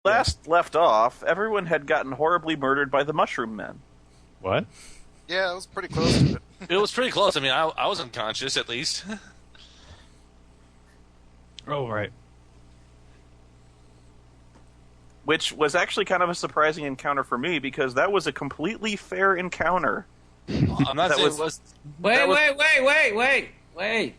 last left off, everyone had gotten horribly murdered by the Mushroom Men. What? Yeah, it was pretty close to it. It was pretty close. I mean, I was unconscious at least. Oh, right. Which was actually kind of a surprising encounter for me, because that was a completely fair encounter. I'm not That saying was- it was. Wait.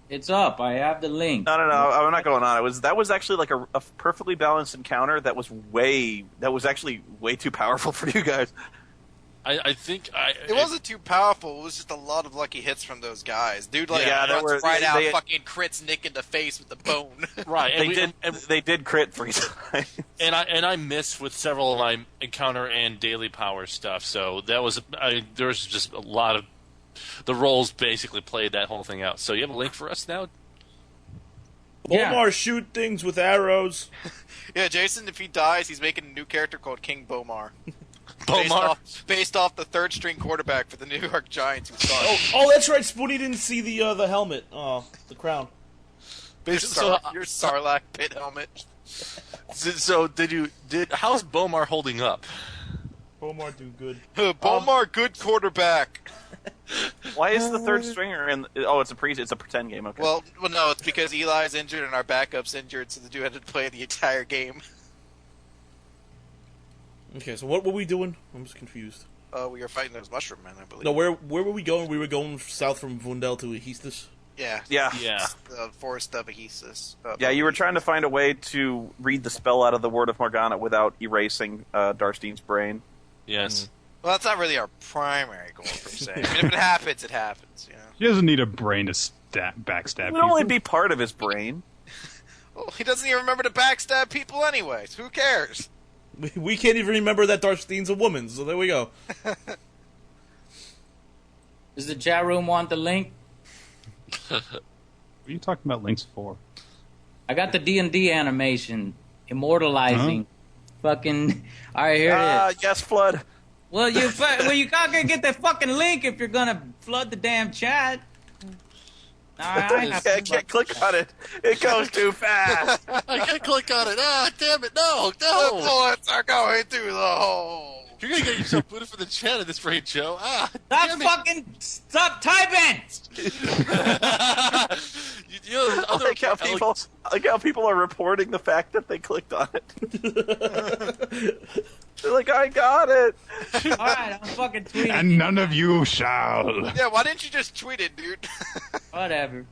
It's up. I have the link. No, I'm not going on. That was actually like a perfectly balanced encounter that was actually way too powerful for you guys. I think It wasn't too powerful. It was just a lot of lucky hits from those guys. Dude, like, Yeah, runs right out, they- fucking crits Nick in the face with the bone. right. And They did crit 3 times. And I missed with several of my encounter and daily power stuff. So that was there was just a lot of the roles basically played that whole thing out. So you have a link for us now? Yeah. Bomar shoot things with arrows. Yeah, Jason, if he dies, he's making a new character called King Bomar. Bomar. Based off the third string quarterback for the New York Giants who suck. Oh, that's right. Spoony didn't see the helmet. Oh, the crown. Your So, Sarlacc pit helmet. so how's Bomar holding up? Bomar do good. Bomar, good quarterback. Why is the third stringer in? Oh, it's a pretend game. Okay. Well, no, it's because Eli's injured and our backup's injured, so the dude had to play the entire game. Okay, so what were we doing? I'm just confused. We were fighting those mushroom men, I believe. No, where were we going? We were going south from Vundel to Hestus. Yeah. yeah. The Forest of Ahesis. Yeah, you were trying to find a way to read the spell out of the Word of Morgana without erasing Darstein's brain. Yes. Well, that's not really our primary goal, per se. I mean, if it happens, it happens, you know? He doesn't need a brain to backstab It would people. only be part of his brain. Well, he doesn't even remember to backstab people anyways. Who cares? We can't even remember that Darstein's a woman, so there we go. Does the chat room want the link? What are you talking about links for? I got the D&D animation immortalizing. Fucking. All right, here it is. Yes, Flood. Well, you gotta get the fucking link if you're gonna flood the damn chat. I can't click on it. It goes too fast. I can't click on it. Ah, damn it! No. The bullets are going through the hole. You're gonna get yourself booted from the chat at this rate, Joe. Ah, Stop typing! you know, there's other I like how people are reporting the fact that they clicked on it. They're like, I got it. Alright, I'm fucking tweeting. And none of you shall. Yeah, why didn't you just tweet it, dude? Whatever.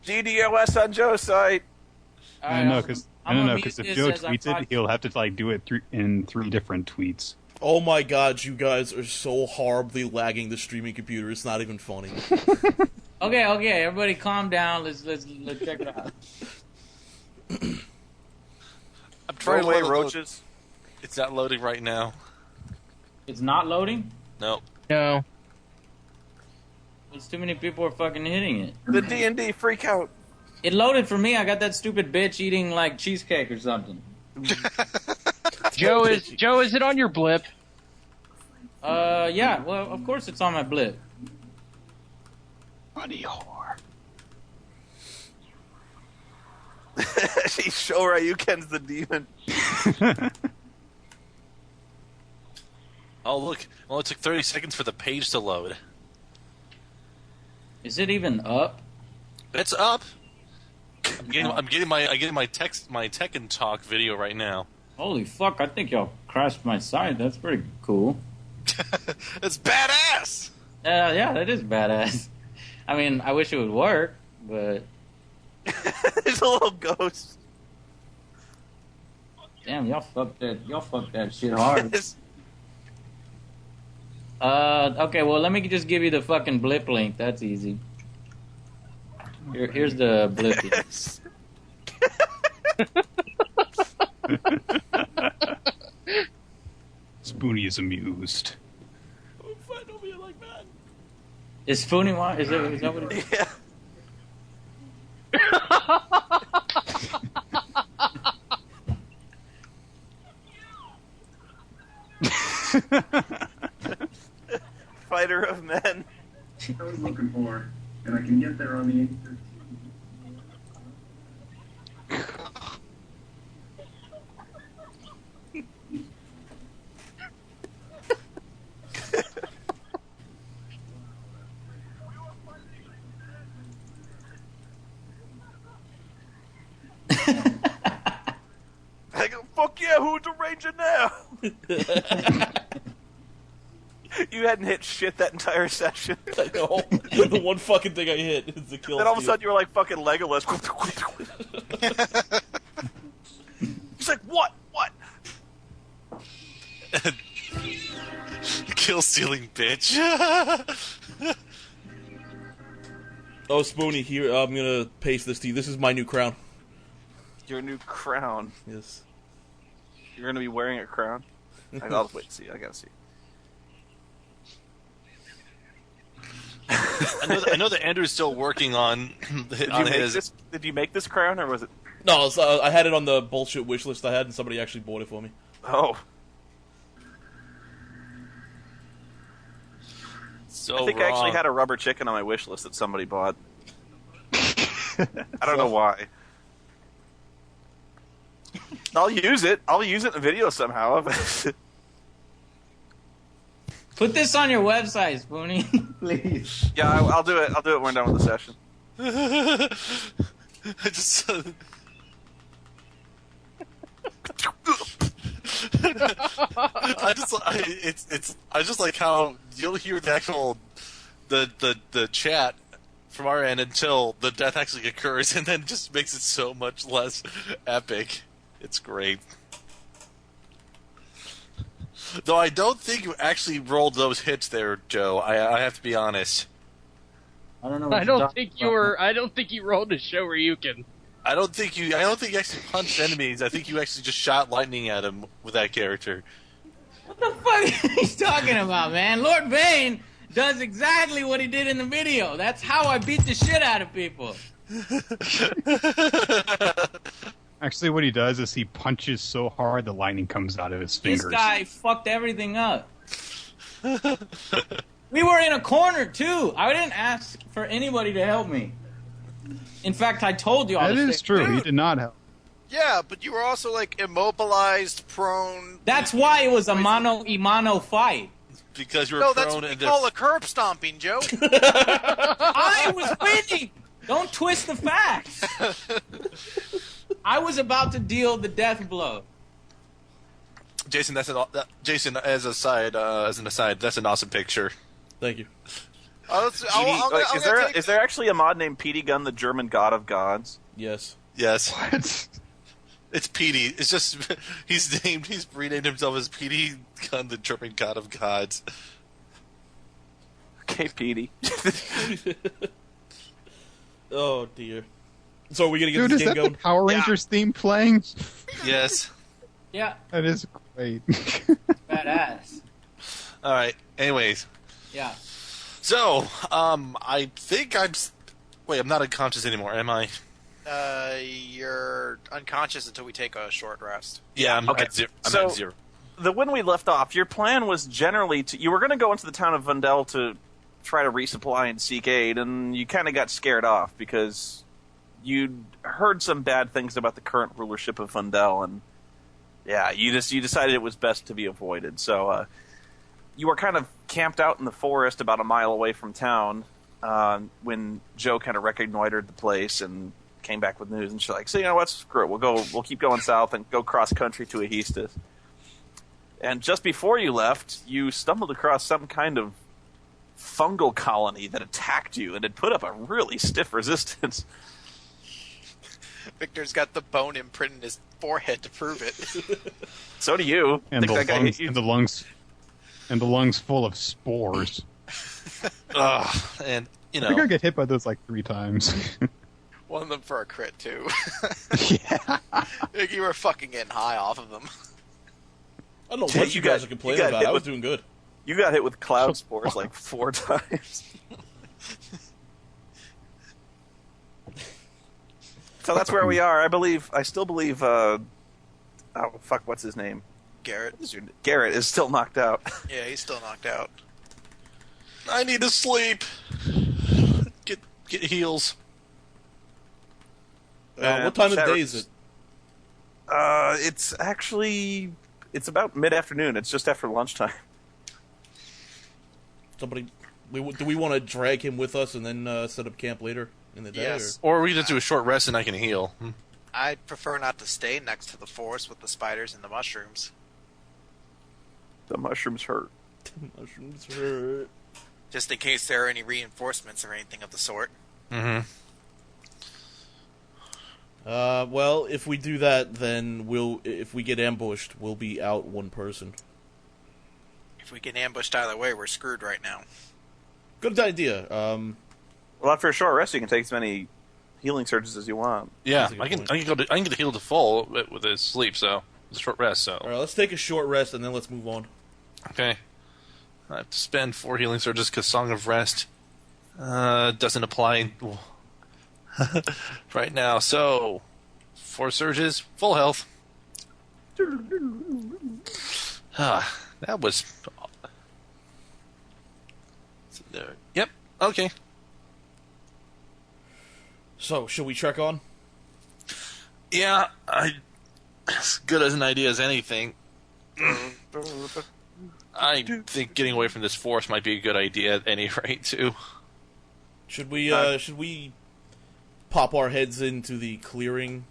GDOS on Joe's site. I don't know, because if Joe as I tweets it, he'll have to do it in 3 different tweets. Oh my god, you guys are so horribly lagging the streaming computer. It's not even funny. Okay, everybody calm down. Let's check it out. I'm Throw trying away to roaches. It's not loading right now. It's not loading? No. No. There's too many people are fucking hitting it. The D&D freak out. It loaded for me. I got that stupid bitch eating like cheesecake or something. Joe, is it on your blip? Yeah. Well, of course it's on my blip. Buddy whore. Show Ryuken's the demon. Oh, look. Well, it took 30 seconds for the page to load. Is it even up? It's up. I'm getting my Tekken Talk video right now. Holy fuck! I think y'all crashed my site. That's pretty cool. It's badass! Yeah, that is badass. I mean, I wish it would work, but There's a little ghost. damn, y'all fucked that shit hard. Okay, well, let me just give you the fucking blip link. That's easy. Here's the blip link. Spoony is amused. Is Spoony one? Is that what it is? Yeah. Fighter of men. I was looking for, and I can get there on the 8:13. fuck yeah, who's the ranger now? You hadn't hit shit that entire session. I know. The one fucking thing I hit is the kill. Then all of a sudden you were like fucking Legolas. He's like, what? What? Kill stealing bitch. Oh, Spoony, here, I'm gonna paste this to you. This is my new crown. Your new crown. Yes. You're gonna be wearing a crown? I'll just wait and see. I gotta see. I know that Andrew's still working on his. Did you make this crown, or was it? No, I had it on the bullshit wish list I had, and somebody actually bought it for me. Oh. So I think I actually had a rubber chicken on my wish list that somebody bought. I don't know why. I'll use it. I'll use it in a video somehow. Put this on your website, Spoony, please. Yeah, I'll do it. I'll do it when we're done with the session. I just. I just like how you'll hear the actual the chat from our end until the death actually occurs, and then it just makes it so much less epic. It's great. Though I don't think you actually rolled those hits there, Joe. I have to be honest. I don't know. I don't think you were. I don't think you rolled a show where you can. I don't think you actually punched enemies. I think you actually just shot lightning at them with that character. What the fuck are you talking about, man? Lord Bane does exactly what he did in the video. That's how I beat the shit out of people. Actually, what he does is he punches so hard the lightning comes out of his fingers. This guy fucked everything up. We were in a corner, too. I didn't ask for anybody to help me. In fact, I told you all That is true. He did not help. Yeah, but you were also like immobilized, prone. That's why it was a mano-a-mano fight. Because you were No, that's prone what we and call a curb stomping, Joe. I was winning! Don't twist the facts. I was about to deal the death blow. Jason, Jason, as an aside, that's an awesome picture. Thank you. Is there actually a mod named Petey Gun, the German god of gods? Yes. Yes. What? It's Petey. It's just he's renamed himself as Petey Gun, the German god of gods. Okay, Petey. Oh dear. So are we gonna get Dude, this is game that going? the Power Rangers theme playing? Yes. Yeah, That is great. badass. All right. Anyways, Yeah. so I think I'm not unconscious anymore, am I? You're unconscious until we take a short rest. Yeah, I'm Okay. at zero. I'm So- at zero. When we left off, your plan was generally you were going to go into the town of Vendel to try to resupply and seek aid, and you kind of got scared off because you'd heard some bad things about the current rulership of Vendel, and yeah, you decided it was best to be avoided. So you were kind of camped out in the forest about a mile away from town when Joe kind of reconnoitered the place and came back with news, and she's like, "So you know what? Screw it. We'll keep going south and go cross country to Ahistas." And just before you left, you stumbled across some kind of fungal colony that attacked you and had put up a really stiff resistance. Victor's got the bone imprint in his forehead to prove it. So do you. and Think that guy hit you? the lungs full of spores. And you I think I know, get hit by those like 3 times. One of them for a crit, too. Yeah. Like you were fucking getting high off of them. I don't know Yeah, what you guys are you complaining got about. hit I was with- doing good. You got hit with cloud spores like 4 times. So that's where we are. I still believe, oh, fuck, what's his name? Garrett. Garrett is still knocked out. Yeah, he's still knocked out. I need to sleep. Get heals. What time of day is it? It's about mid-afternoon. It's just after lunchtime. Somebody, do we want to drag him with us and then set up camp later in the day? Yes. Or we just do a short rest and I can heal. I'd prefer not to stay next to the forest with the spiders and the mushrooms. The mushrooms hurt. Mushrooms hurt. Just in case there are any reinforcements or anything of the sort. Mm-hmm. Well, if we do that, then if we get ambushed, we'll be out one person. If we get ambushed either way, we're screwed right now. Good idea. Well, after a short rest, you can take as many healing surges as you want. Yeah, That's a good I can point. I can get the heal to full with a sleep, so it's a short rest. So Alright, let's take a short rest and then let's move on. okay, I have to spend 4 healing surges because Song of Rest doesn't apply right now. So 4 surges, full health. That was. Yep. Okay. So, should we trek on? Yeah, as good as an idea as anything. I think getting away from this forest might be a good idea at any rate, too. Should we pop our heads into the clearing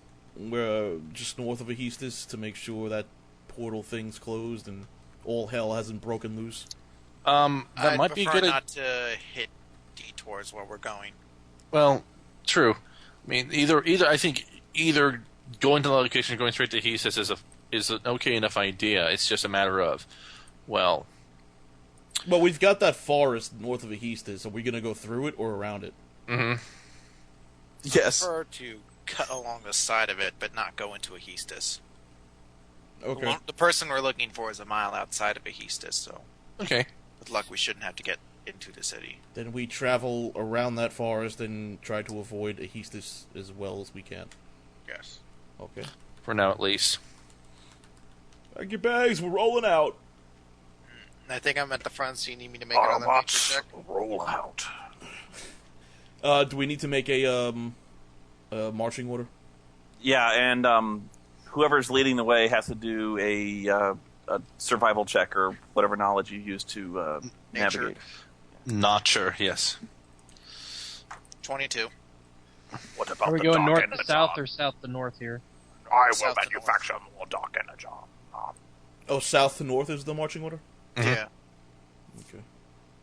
just north of Ahistis to make sure that portal thing's closed and all hell hasn't broken loose? That I'd might be a prefer good. not to hit detours where we're going. Well, true. I mean, I think either going to the location or going straight to Hesis is an okay enough idea. It's just a matter of, well, Well, we've got that forest north of Ahistis. Are we going to go through it or around it? mm-hmm. Yes. I prefer to cut along the side of it, but not go into Ahistis. Okay. The person we're looking for is a mile outside of Ahistis, so Okay. with luck we shouldn't have to get into the city. Then we travel around that forest and try to avoid Ahistis as well as we can. Yes. Okay. For now, at least. Pack your bags, we're rolling out. I think I'm at the front, so you need me to make another nature check? Roll out. Do we need to make a marching order? Yeah, and whoever's leading the way has to do a survival check or whatever knowledge you use to Nature. navigate. Not sure. Yes. 22. What about Are we the going dark north energon? to south or south to north here? I will South to manufacture more dark energon. Oh, south to north is the marching order? Mhm. Yeah. Okay.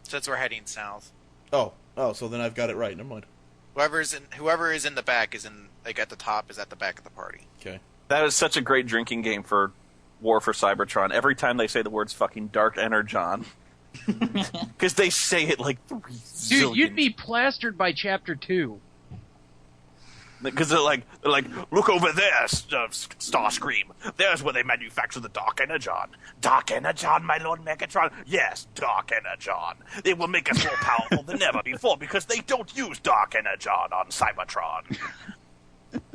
Since we're heading south. Oh, so then I've got it right. Never mind. Whoever is in the back is in, like, at the top is at the back of the party. Okay. That is such a great drinking game for War for Cybertron. Every time they say the words fucking dark energon. Because they say it like 3 Dude, you'd zillion. be plastered by Chapter 2. Because they're like, look over there, Starscream. There's where they manufacture the Dark Energon. Dark Energon, my Lord Megatron? Yes, Dark Energon. They will make us more powerful than ever before because they don't use Dark Energon on Cybertron.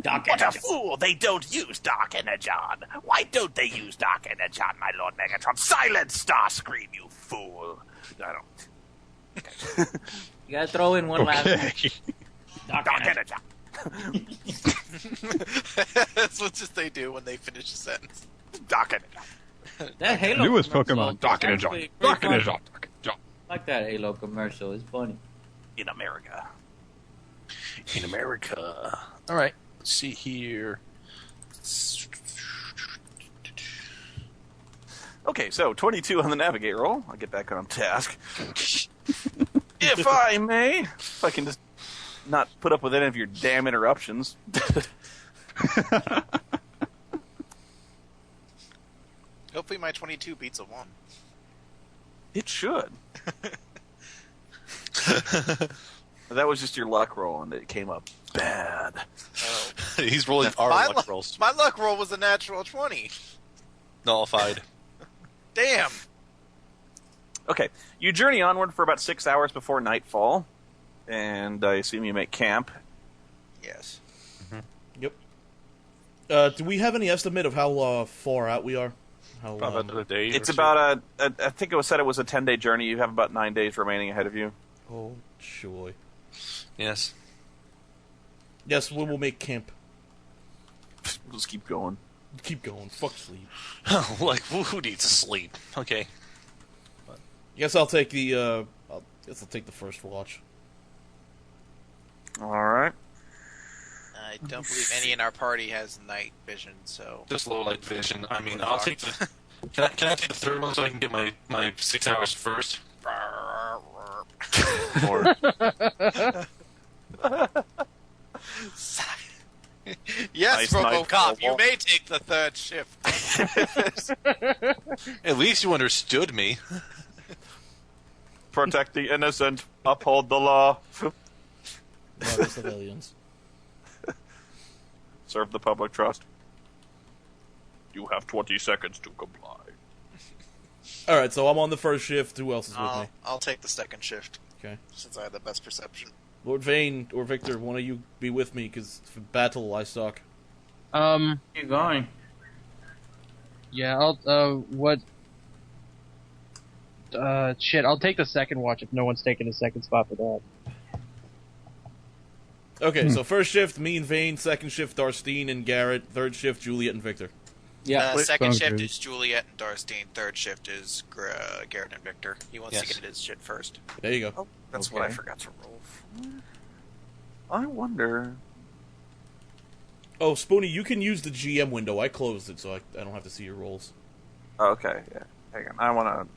What a fool! They don't use Dark Energon. Why don't they use Dark Energon, my Lord Megatron? Silence, Starscream, you fool! I don't. You gotta throw in one last Dark Energon. That's what just they do when they finish a sentence. Dark Energon. That Halo Newest commercial Pokemon, is Dark actually Energon. pretty Dark funny. Energon. Dark Energon. I like that Halo commercial. It's funny. In America. In America. All right. Let's see here. Okay, so 22 on the navigate roll. I'll get back on task. If I may. If I can just not put up with any of your damn interruptions. Hopefully my 22 beats a 1. It should. That was just your luck roll, and it came up bad. Oh. He's rolling our my luck rolls. My luck roll was a natural 20. Nullified. Damn. Okay, you journey onward for about 6 hours before nightfall, and I assume you make camp. Yes. Yep. Do we have any estimate of how far out we are? How About another day. It's or two. about I think it was said it was a 10-day journey. You have about 9 days remaining ahead of you. Oh, joy. Yes. Yes, we will make camp. We'll just keep going. Keep going. Fuck sleep. Like, who needs to sleep? Okay. Guess I'll take the. I'll take the first watch. All right. I don't believe any in our party has night vision, so... Just low light vision. I mean, I'll take the... Can I take the third one so I can get my 6 hours first? Or... Yes, Nice night, RoboCop, you Robo. may take the third shift. At least you understood me. Protect the innocent. Uphold the law. Not the civilians. Serve the public trust. You have 20 seconds to comply. All right, so I'm on the first shift. Who else is with me? I'll take the second shift, Okay. since I have the best perception. Lord Vane or Victor, one of you be with me, because for battle, I suck. Keep going. Yeah, what? Shit, I'll take the second watch if no one's taking the second spot for that. Okay, so first shift, me and Vane. Second shift, Darstine and Garrett. Third shift, Juliet and Victor. Yeah. Second sounds shift good. is Juliet and Darstine. Third shift is Garrett and Victor. He wants to Yes. get his shit first. There you go. Oh, that's what I Okay. forgot to roll for. I wonder. Oh, Spoony, you can use the GM window. I closed it, so I don't have to see your rolls. Oh, okay, yeah. Hang on.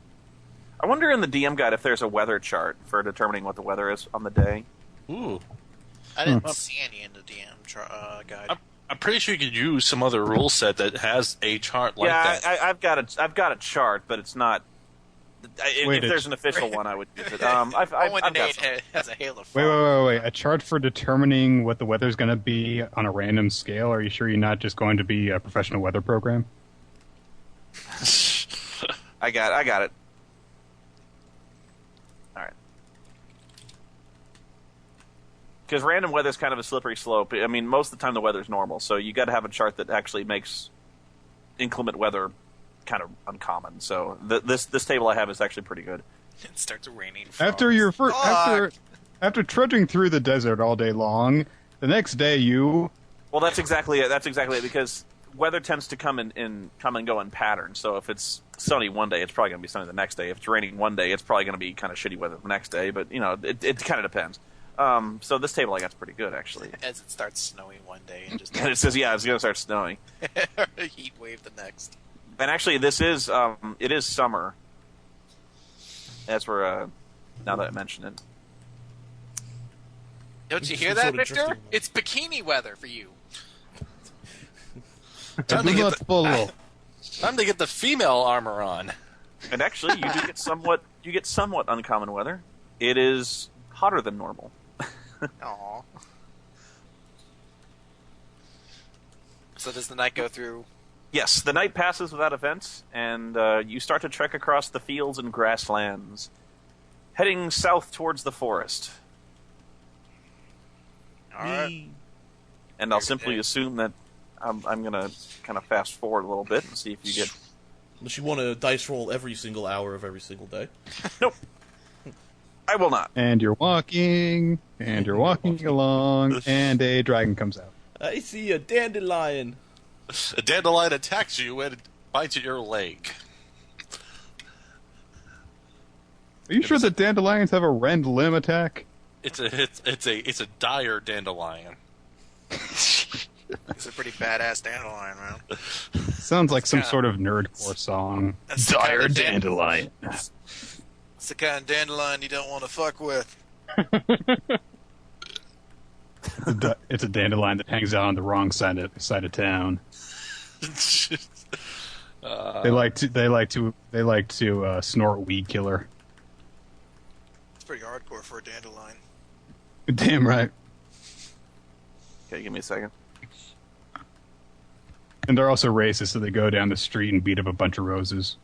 I wonder in the DM guide if there's a weather chart for determining what the weather is on the day. Ooh. I didn't see any in the DM guide. I'm pretty sure you could use some other rule set that has a chart like yeah, that. I've got a chart, but it's not. Wait, if there's an official one, I would use it. I've Owen and got Nate some. has a Halo Wait. A chart for determining what the weather's going to be on a random scale? Are you sure you're not just going to be a professional weather program? I got it. All right. Because random weather is kind of a slippery slope. I mean, most of the time the weather's normal, so you got to have a chart that actually makes inclement weather kind of uncommon. So this table I have is actually pretty good. It starts raining. After your after trudging through the desert all day long, the next day you Well, that's exactly it. That's exactly it. Because weather tends to come and go in patterns. So if it's sunny one day, it's probably going to be sunny the next day. If it's raining one day, it's probably going to be kind of shitty weather the next day. But it kind of depends. So this table I got's pretty good actually. As it starts snowing one day and just And it says it's going to start snowing. heat wave the next. And actually, this is it is summer. That's where now that I mention it. Don't you This hear is that, sort of Victor? drifting. It's bikini weather for you. Time to get the, full. time to get the female armor on. And actually, you do get somewhat uncommon weather. It is hotter than normal. Aww. So does the night go through? Yes, the night passes without events, and you start to trek across the fields and grasslands, heading south towards the forest. All right. And I'll simply assume that I'm going to kind of fast forward a little bit and see if you get... Unless you want to dice roll every single hour of every single day. Nope. I will not. And you're walking along, and a dragon comes out. I see a dandelion. A dandelion attacks you and bites at your leg. Are you sure that dandelions have a rend limb attack? It's a dire dandelion. It's a pretty badass dandelion, man. Sounds like some Yeah. sort of nerdcore song. That's the kind of dandelion. It's the kind of dandelion you don't want to fuck with. It's a dandelion that hangs out on the wrong side of town. They like to snort weed killer. It's pretty hardcore for a dandelion. Damn right. Okay, give me a second. And they're also racist, so they go down the street and beat up a bunch of roses.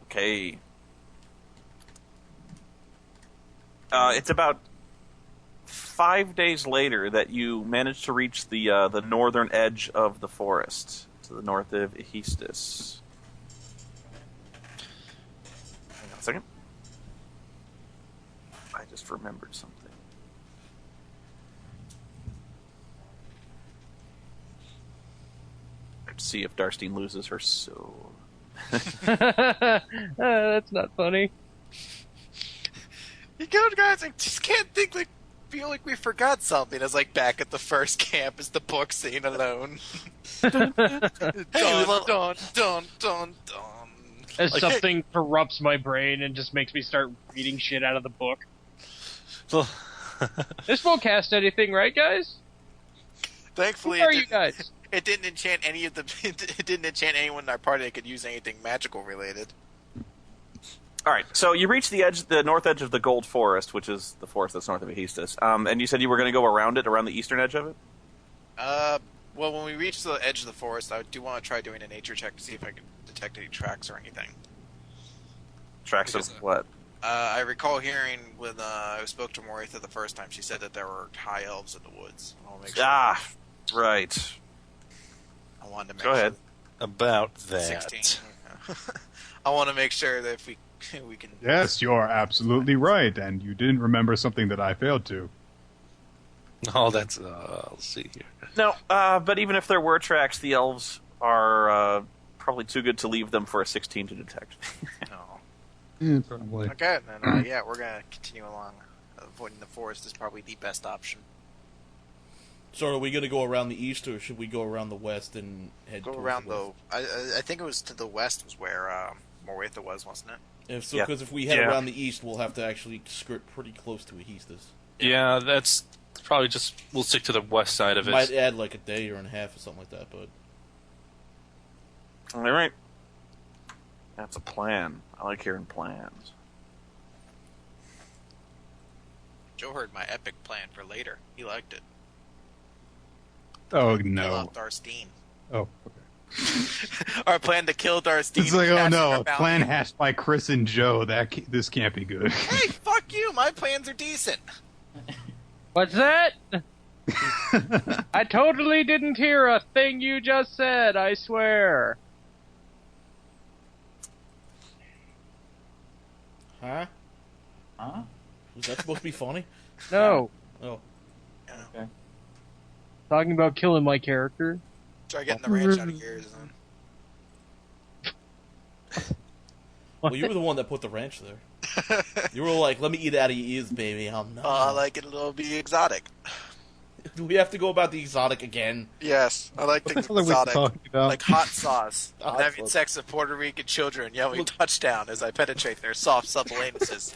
Okay. It's about 5 days later that you manage to reach the northern edge of the forest, to the north of Ahistis. Hang on a second. I just remembered something. Let's see if Darstine loses her soul. That's not funny. You go, guys. I just can't think. Feel like we forgot something. As back at the first camp is the book scene alone. Dun, dun, dun, dun. As something corrupts my brain and just makes me start reading shit out of the book. This won't cast anything, right, guys? Thankfully, Who are you guys? It didn't enchant any of the. It didn't enchant anyone in our party that could use anything magical related. All right, so you reach the north edge of the Gold Forest, which is the forest that's north of Ahistis. And you said you were going to go around the eastern edge of it? Well, when we reach the edge of the forest, I do want to try doing a nature check to see if I can detect any tracks or anything. Tracks of what? I recall hearing when I spoke to Moritha the first time, she said that there were high elves in the woods. I'll make sure. Right. I wanted to make Go ahead. About that. 16. I want to make sure that if we can... Yes, you are absolutely right, and you didn't remember something that I failed to. Oh, that's... I'll see here. No, but even if there were tracks, the elves are probably too good to leave them for a 16 to detect. No. Probably. Okay, then yeah, we're going to continue along. Avoiding the forest is probably the best option. So are we going to go around the east, or should we go around the west and head Go towards around the west? I think it was to the west was where Moritha was, wasn't it? Because if we head around the east, we'll have to actually skirt pretty close to Ahistis. Yeah, that's probably just... We'll stick to the west side of it. Might add like a day or a half or something like that, but... All right. That's a plan. I like hearing plans. Joe heard my epic plan for later. He liked it. Oh, Kill no. off Darstein. Oh, okay. Our plan to kill Darstein. It's like, oh capture no, our a bounty. plan hatched by Chris and Joe. This can't be good. Hey, fuck you! My plans are decent. What's that? I totally didn't hear a thing you just said, I swear. Huh? Huh? Was that supposed to be funny? No. Oh. Okay. Talking about killing my character. Try getting the ranch out of yours. Well, you were the one that put the ranch there. You were like, let me eat out of your ears, baby. I'm not. I like it a little bit exotic. Do we have to go about the exotic again? Yes, I like things What are we exotic. talking about? Like hot sauce. Hot And having sauce. sex with Puerto Rican children yelling touchdown as I penetrate their soft, supple anuses.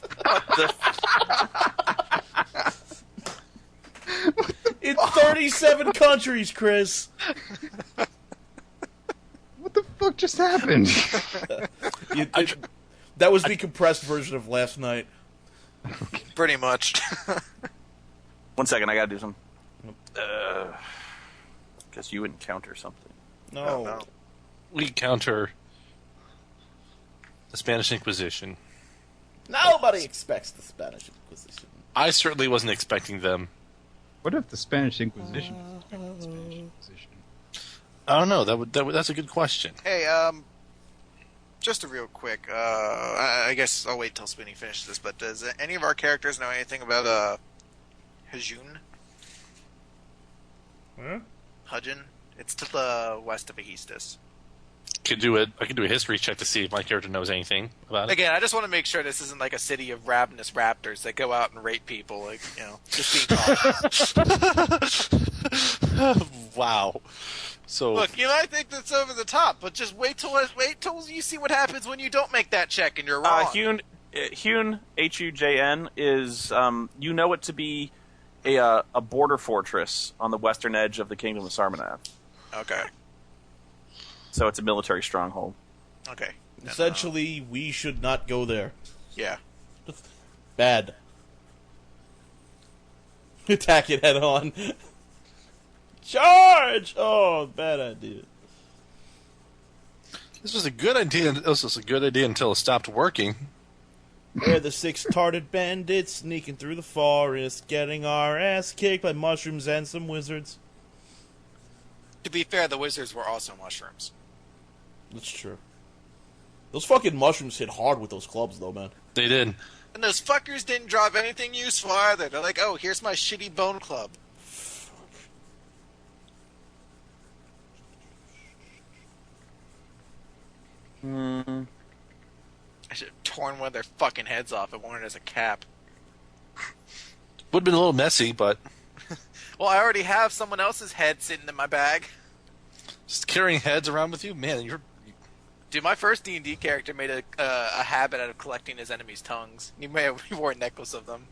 In 37 countries, Chris. What the fuck just happened? That was the compressed version of last night. Pretty much. 1 second, I gotta do some. Guess you encounter something. No. no. We counter the Spanish Inquisition. Nobody expects the Spanish Inquisition. I certainly wasn't expecting them. What if the Spanish Inquisition was the Spanish Inquisition? I don't know. That's a good question. Hey, just a real quick, I guess I'll wait till Spoony finishes this, but does any of our characters know anything about, Hajun? Huh? Hajun? It's to the west of Ahistis. I could do a history check to see if my character knows anything about it. Again, I just want to make sure this isn't like a city of ravenous raptors that go out and rape people, like, just being cautious. Wow. So Look, I think that's over the top, but just wait till you see what happens when you don't make that check and you're wrong. Hune, Hujn, is, you know it to be a border fortress on the western edge of the Kingdom of Sarmanath. Okay. So it's a military stronghold. Okay. Essentially, we should not go there. Yeah. Bad. Attack it head on. Charge! Oh, bad idea. this was a good idea. This was a good idea until it stopped working. We're the six-tarded bandits sneaking through the forest, getting our ass kicked by mushrooms and some wizards. To be fair, the wizards were also mushrooms. That's true. Those fucking mushrooms hit hard with those clubs, though, man. They did. And those fuckers didn't drop anything useful either. They're like, oh, here's my shitty bone club. Mm, I should have torn one of their fucking heads off and worn it as a cap. Would have been a little messy, but Well, I already have someone else's head sitting in my bag. just carrying heads around with you, man, you're... Dude, my first D&D character made a habit out of collecting his enemies' tongues. He wore a necklace of them.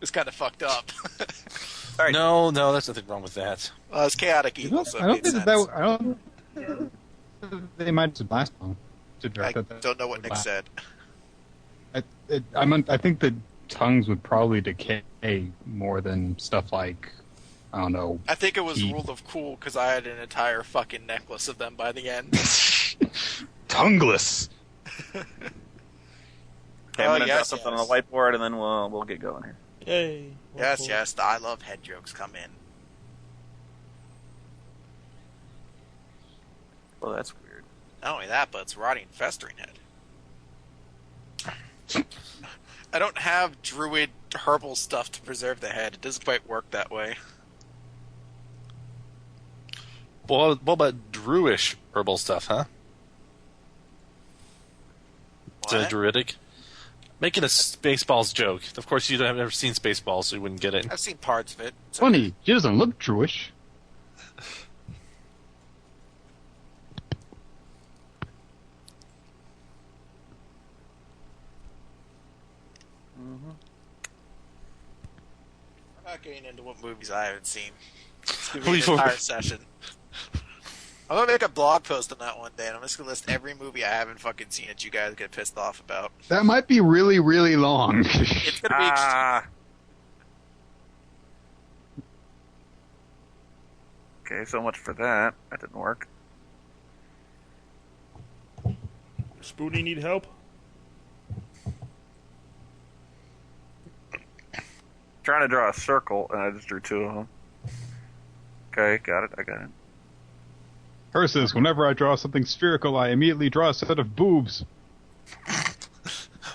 It's kind of fucked up. all right. No, there's nothing wrong with that. Well, it's chaotic evil, so it I don't made think sense. that. I don't. They might have blast bomb. I don't know what Nick said. I think the tongues would probably decay more than stuff like, I don't know. I think it was He- rule of cool because I had an entire fucking necklace of them by the end. Tongueless. Okay, I'm gonna draw yes, something yes. on the whiteboard, and then we'll get going here. Yay. Yes, the I love head jokes come in. Well, that's weird. Not only that, but it's rotting, festering head. I don't have druid herbal stuff to preserve the head. It doesn't quite work that way. Well, what about druish herbal stuff, huh? Instead of What? druidic? Making a Spaceballs joke. Of course, you have never seen Spaceballs, so you wouldn't get it. I've seen parts of it. It's Funny, he doesn't look Jewish. I'm not getting into what movies I haven't seen. It's gonna We be an will- entire session. I'm gonna make a blog post on that one day, and I'm just gonna list every movie I haven't fucking seen that you guys get pissed off about. That might be really, really long. It's gonna be Ah. Okay, so much for that. That didn't work. Spoony need help? Trying to draw a circle, and I just drew two of them. Okay, got it. I got it. Versus, whenever I draw something spherical, I immediately draw a set of boobs.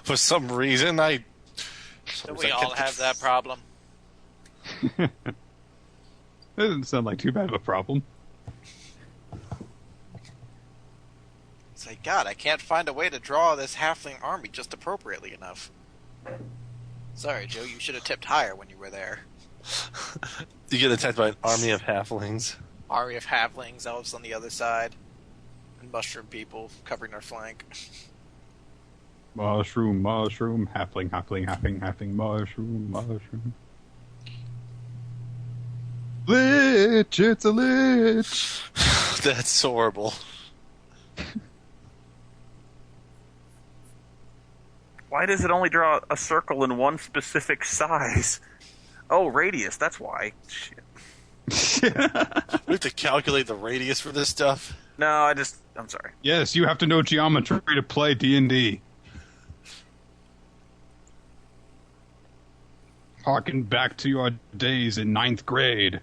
For some reason, we all have that problem. That doesn't sound like too bad of a problem. It's like, God, I can't find a way to draw this halfling army just appropriately enough. Sorry, Joe, you should have tipped higher when you were there. You get attacked by an army of halflings. Army of halflings, elves on the other side, and mushroom people covering our flank. Mushroom, mushroom, halfling, mushroom, mushroom. Lich, it's a lich. That's horrible. Why does it only draw a circle in one specific size? Oh, radius. That's why. Shit. We have to calculate the radius for this stuff. No, I'm sorry. Yes, you have to know geometry to play D&D. Harken back to your days in 9th grade.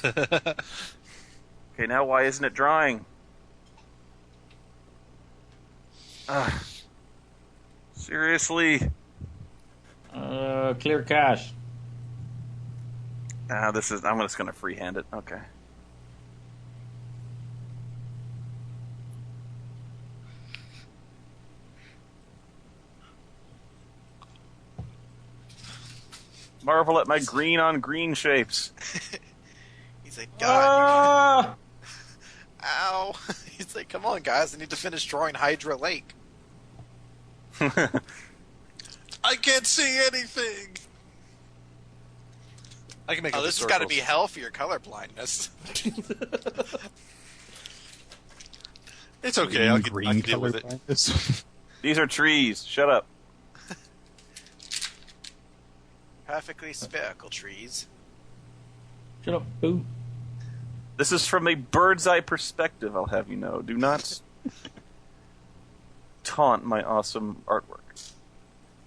Okay, now why isn't it drawing? Seriously? Clear cache. I'm just gonna freehand it. Okay. Marvel at my green on green shapes. He's like, God, Ah! ow. He's like, come on, guys, I need to finish drawing Hydra Lake. I can't see anything. I can make. Oh, up this the has got to circles. be hell for your color blindness. It's okay. I can green deal with it. blindness. These are trees. Shut up. Perfectly spherical trees. Shut up, boo. This is from a bird's eye perspective, I'll have you know. Do not taunt my awesome artwork.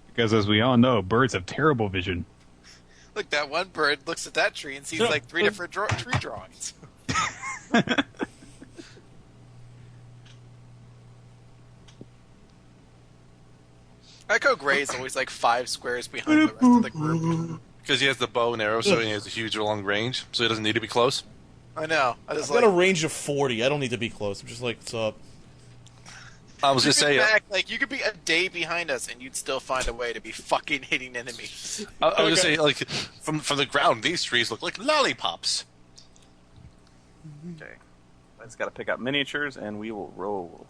Because as we all know, birds have terrible vision. Look, that one bird looks at that tree and sees like three different tree drawings. I like how Gray's always like 5 squares behind the rest of the group. Because he has the bow and arrow, so he has a huge long range, so he doesn't need to be close. I know. I just I've got a range of 40. I don't need to be close. I'm just like, what's up? I was just saying. Back, like you could be a day behind us, and you'd still find a way to be fucking hitting enemies. I was just saying, like from the ground, these trees look like lollipops. Okay. I just got to pick up miniatures, and we will roll.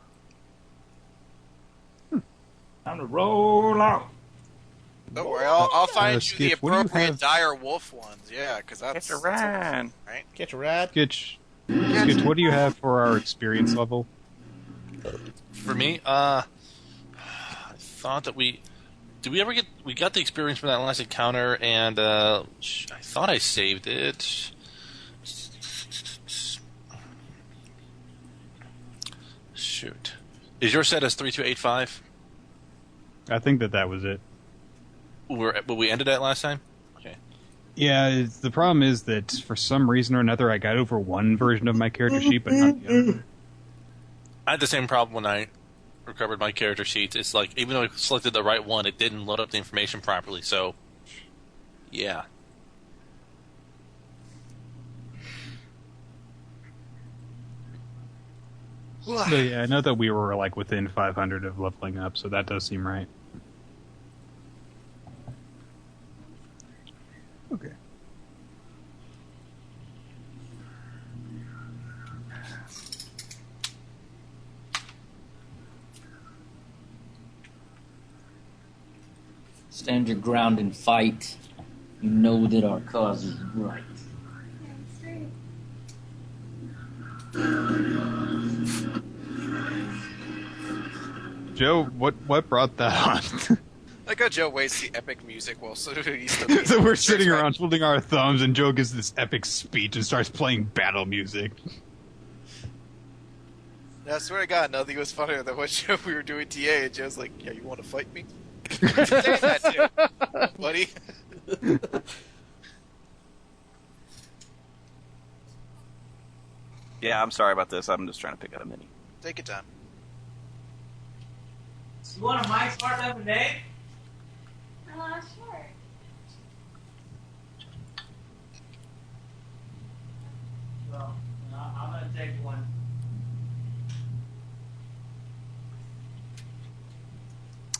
Time to roll out. Don't worry, I'll find you the Skip, what do you appropriate have? dire wolf ones. Yeah, because that's Catch a rat. right. Catch a rat. Skitch, what do you have for our experience level? For me, I thought that we got the experience from that last encounter, and I thought I saved it. Shoot, is your set as 3285? I think that was it. Where we ended at last time? Okay. Yeah, the problem is that for some reason or another, I got over one version of my character sheet, but not the other. I had the same problem when I recovered my character sheets. It's like, even though I selected the right one, it didn't load up the information properly, so yeah. But yeah, I know that we were like within 500 of leveling up, so that does seem right. Okay. Stand your ground and fight. You know that our cause is right. Joe, what brought that on? Like how Joe wastes the epic music while so he's So we're sitting around twiddling our thumbs, and Joe gives this epic speech and starts playing battle music. I swear to God, nothing was funnier than what show we were doing TA, and Joe's like, "Yeah, you want to fight me?" Say that too, buddy. Yeah, I'm sorry about this. I'm just trying to pick out a mini. Take your time. You want a mic smart every day? Sure. Well, I'm gonna take one.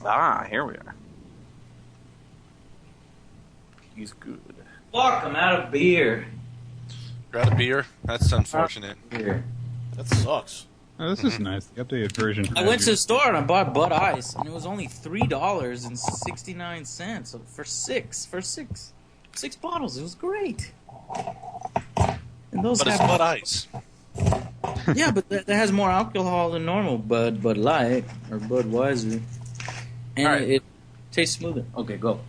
Ah, here we are. He's good. Fuck, I'm out of beer. You're out of beer? That's unfortunate. Beer. That sucks. Oh, this is nice. The updated version. I went to the store and I bought Bud Ice, and it was only $3.69 for six bottles. It was great. And those But it's have Bud Ice. yeah, but that has more alcohol than normal Bud Light or Budweiser, and All right. it tastes smoother. Okay, go.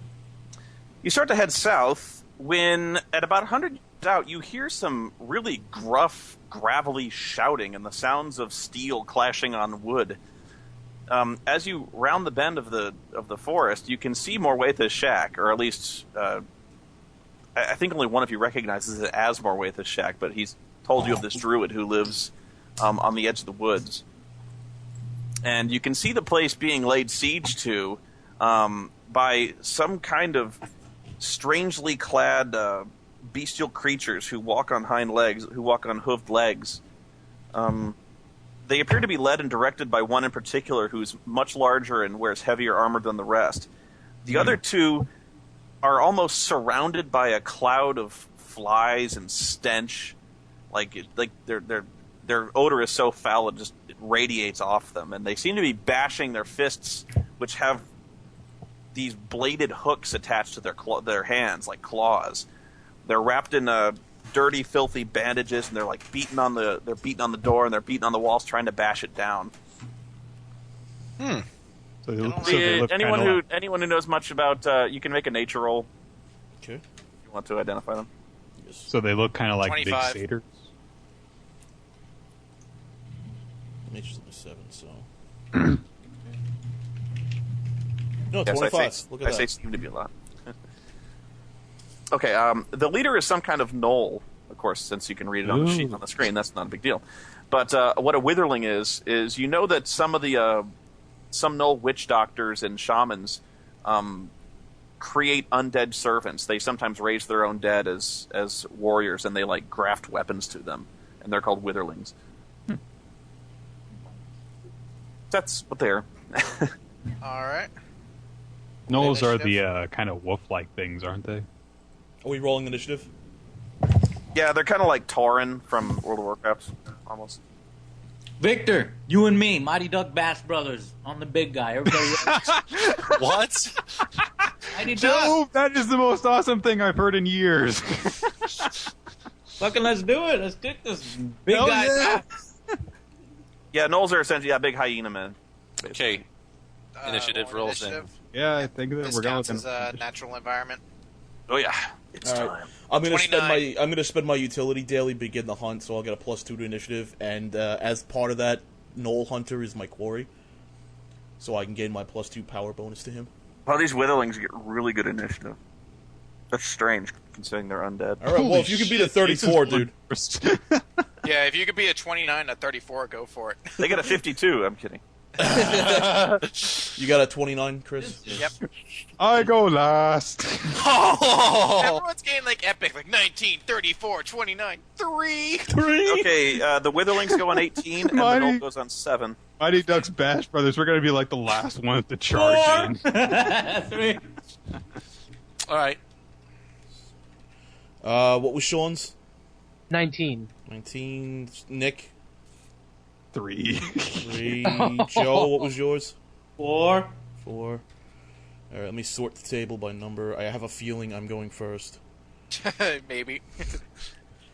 You start to head south when, at about 100 yards out, you hear some really gruff, gravelly shouting and the sounds of steel clashing on wood. As you round the bend of the forest, you can see Morwaitha's shack, or at least I think only one of you recognizes it as Morwaitha's shack, but he's told you of this druid who lives on the edge of the woods. And you can see the place being laid siege to by some kind of strangely clad bestial creatures who walk on hind legs, who walk on hooved legs. They appear to be led and directed by one in particular who's much larger and wears heavier armor than the rest. The other two are almost surrounded by a cloud of flies and stench. Like their odor is so foul it radiates off them, and they seem to be bashing their fists, which have these bladed hooks attached to their hands like claws. They're wrapped in dirty, filthy bandages, and they're like beating on the door and they're beating on the walls, trying to bash it down. So they look anyone kinda who knows much about, you can make a nature roll Okay. if you want to identify them. So they look kind of like 25. big satyrs. Nature's only 7, so. No, Yes, 25. Look at I say that. seem to be a lot. Okay, the leader is some kind of gnoll, of course, since you can read it on the sheet on the screen. That's not a big deal. But what a witherling is you know that some of the some gnoll witch doctors and shamans create undead servants. They sometimes raise their own dead as warriors, and they like graft weapons to them, and they're called witherlings. That's what they're. All right. Gnolls are Initiative. the kind of wolf-like things, aren't they? Are we rolling initiative? Yeah, they're kind of like Tauren from World of Warcraft, almost. Victor, you and me, Mighty Duck Bass Brothers. I'm the big guy. Everybody else, What? Mighty Duck. Joe, that is the most awesome thing I've heard in years. Fucking let's do it. Let's kick this big Hell guy's yeah. ass. Yeah, Gnolls are essentially big hyena men. Okay. Initiative roll rolls in. initiative. Yeah, I think that This we're going counts with as a natural environment. Oh yeah, it's All time. right. I'm gonna spend 29. my utility daily begin the hunt, so I'll get a +2 to initiative, and as part of that, Knoll Hunter is my quarry, so I can gain my +2 power bonus to him. Well, these witherlings get really good initiative. That's strange, considering they're undead. All right, well, if you can beat a 34, dude. Yeah, if you could be a 29 a 34, go for it. They get a 52. I'm kidding. You got a 29, Chris? Yep. I go last. Everyone's getting like epic, like 19, 34, 29, 3. Okay, the witherlings go on 18, and the Mighty- Gnoll goes on 7. Mighty Ducks Bash Brothers, we're going to be like the last ones to charge in. 3. All right. What was Sean's? 19. 19. Nick? 3. 3. Joe, what was yours? 4. 4. Alright, let me sort the table by number. I have a feeling I'm going first. Maybe.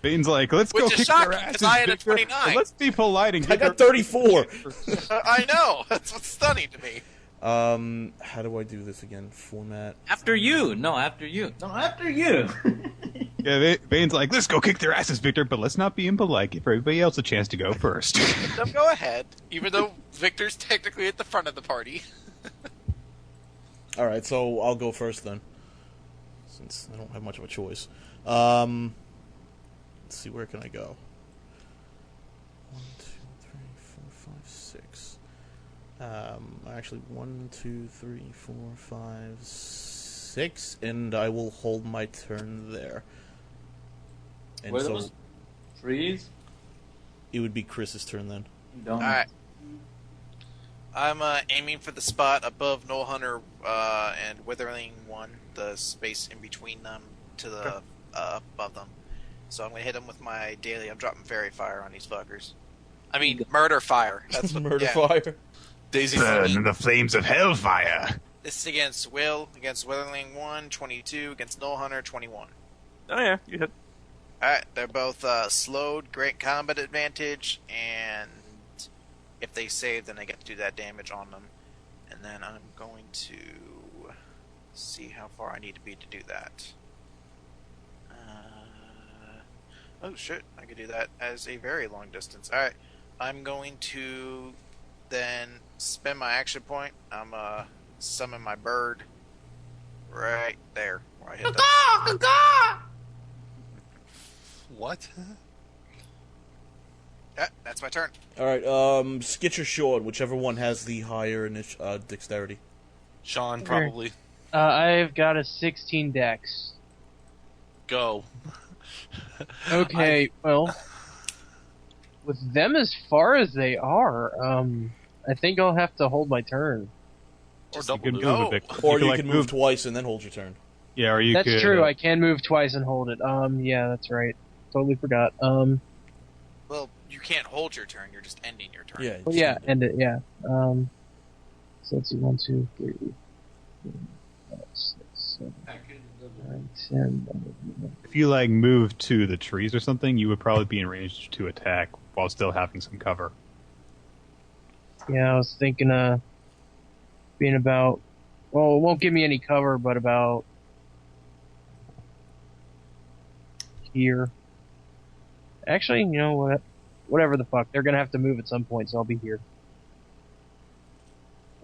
Bane's like, let's Which go is kick shocking, their 'cause asses, I had a Victor. 29. Let's be polite and I get got 34! I know. That's what's stunning to me. How do I do this again? Format. After you. No, after you. No, after you. Yeah, Bane's like, let's go kick their asses, Victor, but let's not be impolite. Give everybody else a chance to go first. Let them go ahead, even though Victor's technically at the front of the party. Alright, so I'll go first then. Since I don't have much of a choice. Let's see, where can I go? 1, 2, 3, 4, 5, 6. Actually, 1, 2, 3, 4, 5, 6, and I will hold my turn there. And Were so those trees? it would be Chris's turn then. Don't. Alright. I'm aiming for the spot above Knoll Hunter and Withering 1, the space in between them to the above them. So I'm going to hit them with my daily. I'm dropping Fairy Fire on these fuckers. I mean, Murder Fire. That's what, Murder yeah. fire. Daisy Burn Fire. in the flames of hellfire. This is against Will, against Withering 1, 22, against Knoll Hunter, 21. Oh yeah, you hit. Alright, they're both slowed, great combat advantage, and if they save, then they get to do that damage on them. And then I'm going to see how far I need to be to do that. Oh shit, I could do that as a very long distance. Alright, I'm going to then spend my action point. I'm summon my bird right there where I hit that. What? Yeah, that's my turn. Alright, Skitch or Sean, whichever one has the higher dexterity. Sean, probably. I've got a 16 dex. Go. Okay, well, with them as far as they are, I think I'll have to hold my turn. Or You double can move. move Go. a bit. Or you like, can move twice and then hold your turn. Yeah, or you That's could. true. I can move twice and hold it. Yeah, that's right. Totally forgot. Well, you can't hold your turn, you're just ending your turn. Yeah. Well, yeah, end it. Yeah. So let's see. 1, 2, 3, 4, 5, 6, 7, 9, 10. If you like move to the trees or something, you would probably be in range to attack while still having some cover. Yeah, I was thinking being about. Well, it won't give me any cover, but about here. Actually, you know what? Whatever the fuck. They're gonna have to move at some point, so I'll be here.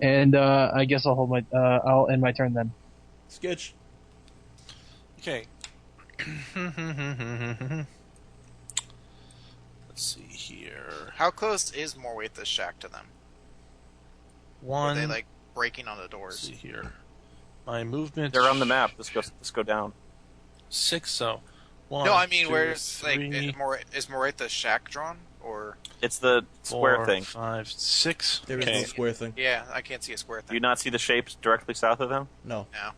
And I guess I'll hold my. I'll end my turn then. Sketch. Okay. Let's see here. How close is Morwaith's shack to them? One. Are they like breaking on the Let's doors? see here. My movement. They're on the map. Let's go down. 6. So. 1, No, I mean, 2, where's like 3. is Morwaith's shack drawn? Or It's the square 4, thing. 5, 6. There is Okay. no square thing. yeah, I can't see a square Do thing. you not see the shapes directly south of him? No. No.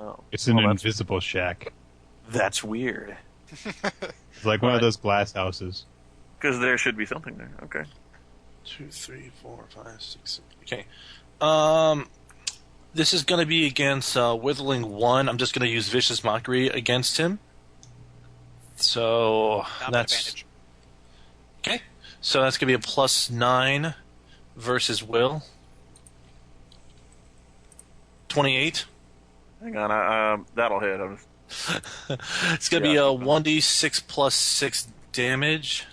Oh. It's an Well, that's- invisible shack. That's weird. It's like one of those glass houses. Because there should be something there. Okay. 2, 3, 4, 5, 6. Okay. This is going to be against Withling 1. I'm just going to use Vicious Mockery against him. So Not that's advantage. okay. So that's going to be a +9 versus Will. 28. Hang on. That'll hit. It's going to be a 1d6 plus 6 damage.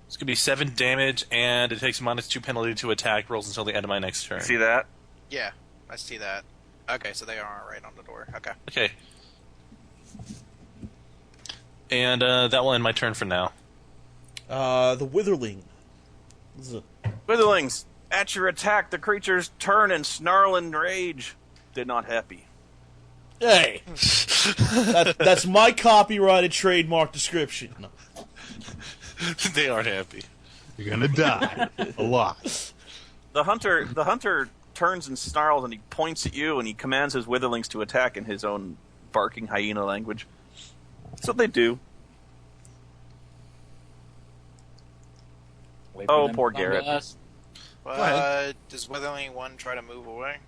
It's going to be 7 damage, and it takes a -2 penalty to attack rolls until the end of my next turn. See that? Yeah, I see that. Okay, so they are right on the door. Okay. Okay. And that will end my turn for now. The Witherling. This is a Witherlings, at your attack, the creatures turn and snarl in rage. They're not happy. Hey, that's my copyrighted trademark description. No. They aren't happy. You're gonna die a lot. The hunter turns and snarls, and he points at you, and he commands his Witherlings to attack in his own barking hyena language. That's what they do. Wait Oh, for them poor to come to Garrett. us. Does Withering 1 try to move away?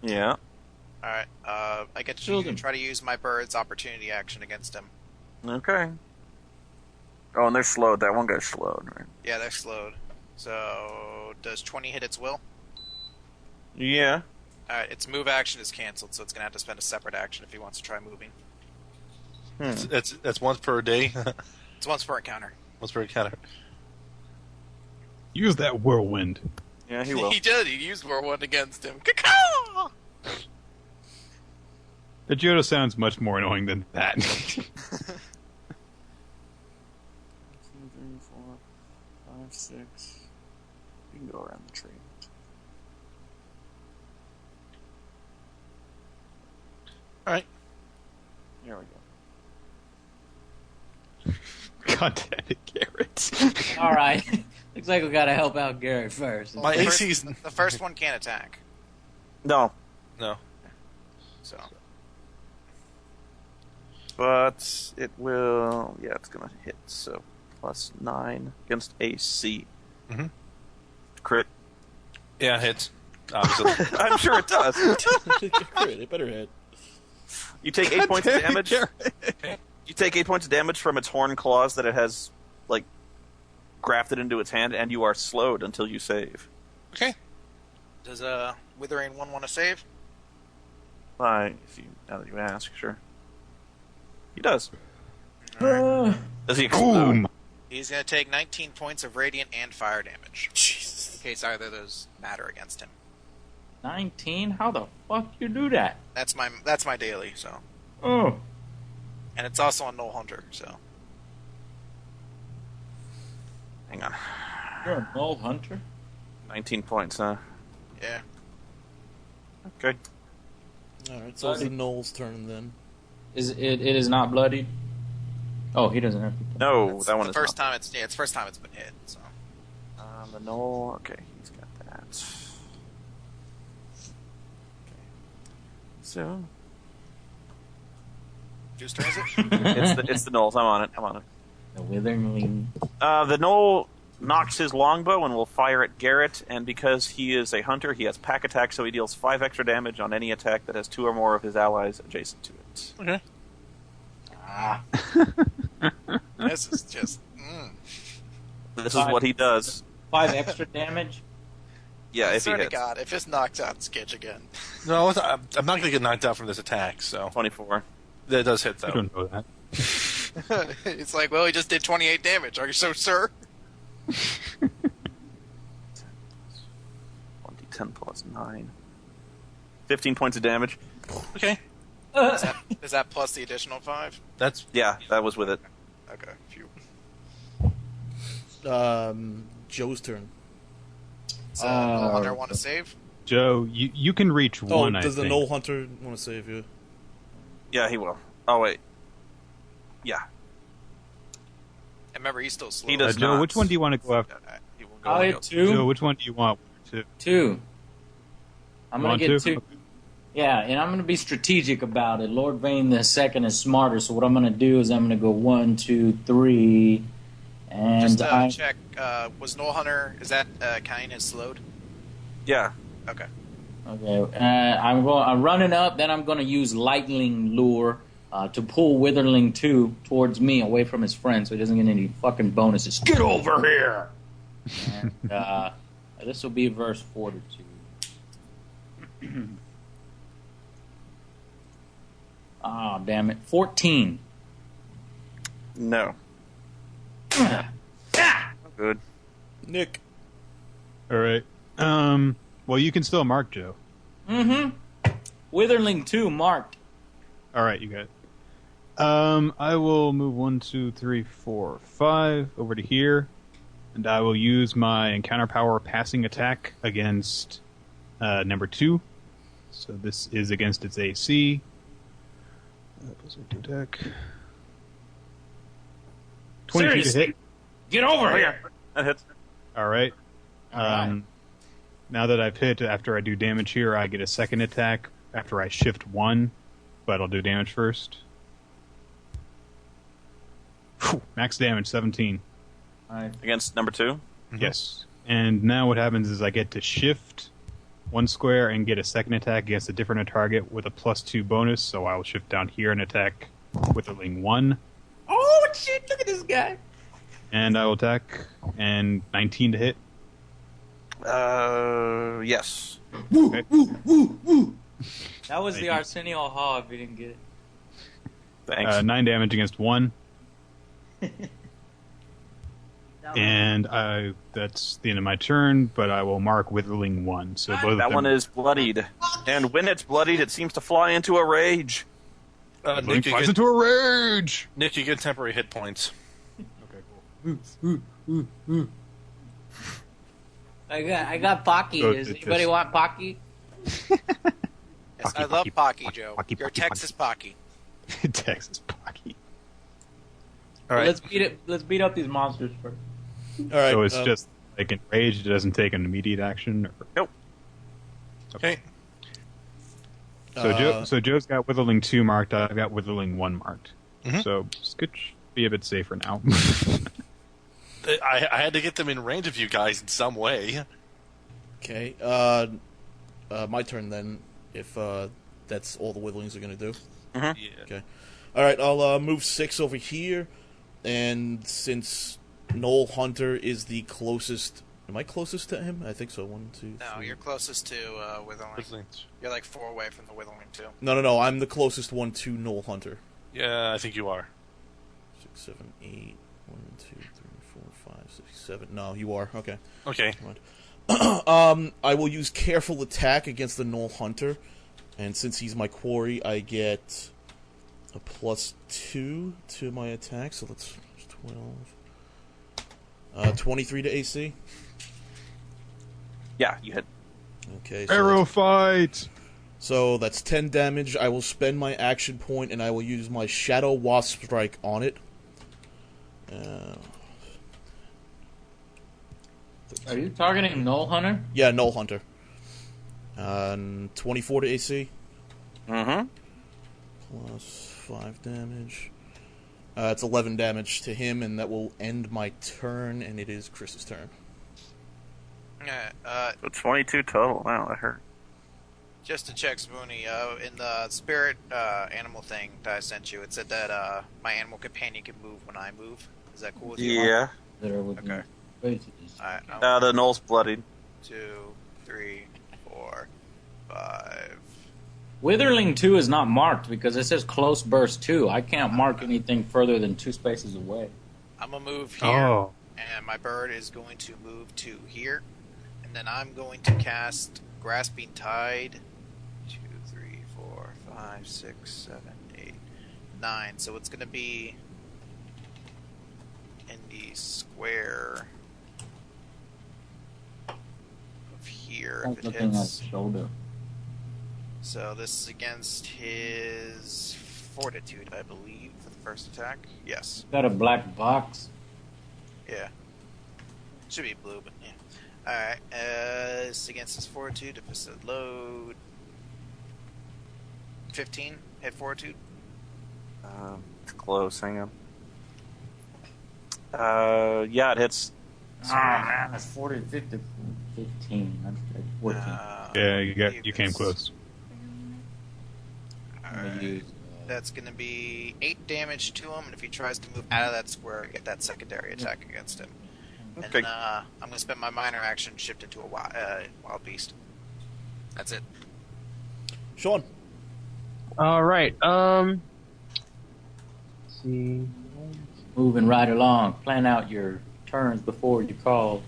Yeah. Alright, I get to Children. try to use my bird's opportunity action against him. Okay. Oh, and they're slowed. That one guy's slowed, right? Yeah, they're slowed. So, does 20 hit its will? Yeah. Alright, its move action is cancelled, so it's going to have to spend a separate action if he wants to try moving. That's once per day. It's once per encounter. Once per encounter. Use that whirlwind. Yeah, he will. He did. He used one against him. Caw-caw! The Jodo sounds much more annoying than that. 2, 3, 4, 5, 6. You can go around the tree. All right. There we go. God damn it, Garrett. All right. Looks like we got to help out Garrett first. My The AC is first- the first one can't attack. No, no. So, but it will. Yeah, it's gonna hit. So +9 against AC. Mhm. Crit. Yeah, hits. Obviously. I'm sure it does. It better hit. You take 8 points of damage. You take 8 points of damage from its horn claws that it has, like, grafted into its hand, and you are slowed until you save. Okay. does Withering 1 want to save? Now that you ask, sure. He does. Uh, Does he explode? Boom. He's going to take 19 points of radiant and fire damage. Jesus. In case either of those matter against him. 19? How the fuck you do that? That's my daily, so. Oh. And it's also on Null Hunter, so. Hang on. You're a null hunter? 19 points, huh? Yeah. Okay. Alright, so it's the Noel's turn then. It is not bloodied? Oh, he doesn't have to. No, That's that one the is first not. time it's the first time it's been hit, so. The Knoll. Okay, he's got that. Okay. So Whose turn is it? it's the Knolls. I'm on it. The withering. The Knoll knocks his longbow and will fire at Garrett. And because he is a hunter, he has pack attack, so he deals 5 extra damage on any attack that has 2 or more of his allies adjacent to it. Okay. Ah. This is just. This is what he does. 5 extra damage? Yeah, I if he swear to hits. God, if this knocks out Sketch again. No, I'm not going to get knocked out from this attack, so 24. that does hit I though. don't know that. It's like, well, he just did 28 damage. Are you so sure? 1d10 plus 9. 15 points of damage. Okay. Is that plus the additional 5? That's Yeah, that was with it. Okay. Phew. Joe's turn. So, Null Hunter want to save? Joe, you can reach Oh, one, does I the think. Noel Hunter want to save you? Yeah, he will. Oh, wait. Yeah. remember he's still slow. He does Joe, not. which one do you want to go after? He will go I'll and hit go. two. Joe, which one do you want? Two. Two. I'm You gonna want get two? two. Yeah, and I'm gonna be strategic about it. Lord Vane the second is smarter, so what I'm gonna do is I'm gonna go 1, 2, 3, and Just I. check. Was Null Hunter? Is that kind as slowed? Yeah. Okay. Okay, I'm running up. Then I'm gonna use Lightning Lure to pull Witherling 2 towards me, away from his friend, so he doesn't get any fucking bonuses. Get over here! And this will be verse Fortitude. Oh, damn it. 14. No. Good. Nick. All right. Well, you can still mark, Joe. Mm-hmm. Witherling 2 marked. All right, you got it. I will move 1, 2, 3, 4, 5 over to here, and I will use my encounter power passing attack against number 2. So this is against its AC. Blizzard to attack. 22 to hit. Get over here! That hits. All right. All right. Now that I've hit, after I do damage here, I get a second attack after I shift 1, but I'll do damage first. Whew, max damage, 17. All right. Against number 2? Yes. And now what happens is I get to shift 1 square and get a second attack against a different target with a +2 bonus, so I will shift down here and attack Witherling 1. Oh, shit, look at this guy. And I will attack, and 19 to hit. Yes. Okay. That was the Arsenio Hall if you didn't get it. Thanks. 9 damage against 1. And that's the end of my turn, but I will mark Witherling 1. So both of that them one is bloodied. And when it's bloodied, it seems to fly into a rage. Witherling flies into a rage! Nick, you get temporary hit points. Okay, cool. I got Pocky. So Does it's anybody just- want Pocky? Yes, I love Pocky, Joe. Pocky, You're Pocky, Texas Pocky. Texas Pocky. All right. Let's beat up these monsters first. All right. So it's just like enraged, it doesn't take an immediate action? Or... Nope. Okay. So Joe's got Witherling 2 marked, I've got Witherling 1 marked. Mhm. So Skitch be a bit safer now. I had to get them in range of you guys in some way. Okay. My turn then. If that's all the Witherlings are going to do. Yeah. Okay. All right. I'll move 6 over here, and since Noel Hunter is the closest, am I closest to him? I think so. 1, 2, No, 3. you're closest to Witherling. You're like 4 away from the Witherling too. No. I'm the closest one to Noel Hunter. Yeah, I think you are. 6, 7, 8. 1, 2, 3, 4, 5, 6, 7. No, you are. Okay. Okay. I will use Careful Attack against the Noel Hunter, and since he's my quarry, I get a +2 to my attack, so that's 12. 23 to AC. Yeah, you hit. Okay. So Arrow fight! So that's 10 damage. I will spend my action point, and I will use my Shadow Wasp Strike on it. Are you targeting Null Hunter? Yeah, Null Hunter. 24 to AC. Mm-hmm. Plus 5 damage. It's 11 damage to him, and that will end my turn, and it is Chris's turn. So 22 total. Wow, that hurt. Just to check, Spoony, in the spirit animal thing that I sent you, it said that my animal companion can move when I move. Is that cool with you? Yeah. That are with Okay. me. Alright, The Knoll's bloodied. 2, 3, 4, 5. Witherling 2 is not marked because it says close burst 2. I can't mark anything further than 2 spaces away. I'm gonna move here, Oh. and my bird is going to move to here, and then I'm going to cast Grasping Tide. 2, 3, 4, 5, 6, 7, 8, 9. So it's gonna be in the square of here I'm if it looking at hits. the shoulder. So this is against his Fortitude, I believe, for the first attack. Yes. Got a black box. Yeah. Should be blue, but yeah. Alright, it's against his fortitude. If it's a load. 15, hit fortitude. It's close, hang on. Yeah, it hits. Oh man, that's 40, 50, 15. That's 14. Yeah, you came close. Alright. That's going to be 8 damage to him, and if he tries to move out of that square, get that secondary attack against him. Okay. And I'm going to spend my minor action, shift into a wild beast. That's it. Sean. All right. Let's see. Moving right along. Plan out your turns before you call.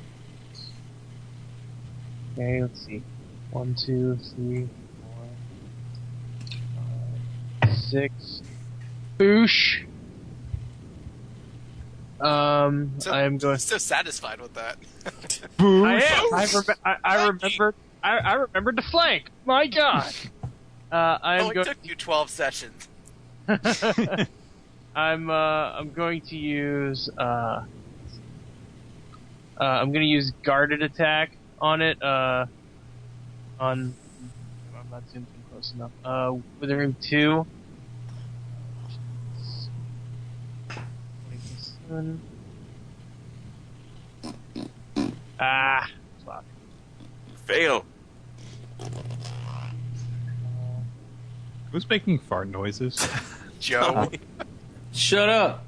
Okay, let's see. 1, 2, 3, 4, 5, 6. Boosh. I'm going. So satisfied with that. I am. I remembered the flank. My God. I'm Only going. took you 12 sessions. I'm going to use I'm going to use guarded attack on it. I'm not zoomed in close enough. Withering 2. 27. Fuck. Fail. Who's making fart noises? Joe. Shut up.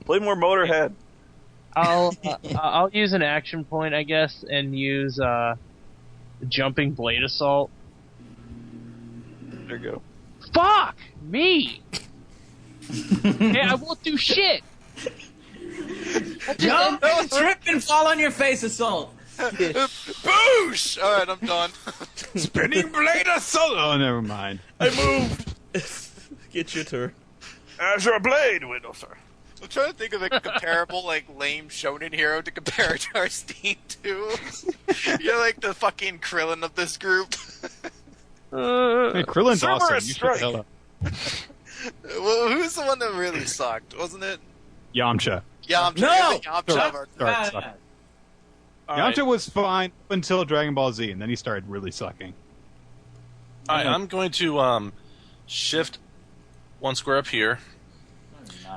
Play more Motorhead. I'll use an action point, I guess, and use jumping blade assault. There you go. Fuck me! Hey, I won't do shit. Jump, trip, and fall on your face, assault. Boosh! Alright, I'm done. Spinning blade assault. Oh, never mind. I moved. Get your turn. As your blade, Widow, sir. I'm trying to think of a comparable, like, lame shonen hero to compare it to our Steam to. You're like the fucking Krillin of this group. Hey, Krillin's Cerberus awesome. You shut strike. the hell up. Well, who's the one that really sucked? Wasn't it? Yamcha. Yamcha. No! You're the Yamcha of our Sorry, suck. All right. Yamcha was fine up until Dragon Ball Z, and then he started really sucking. All right, I'm going to shift one square up here,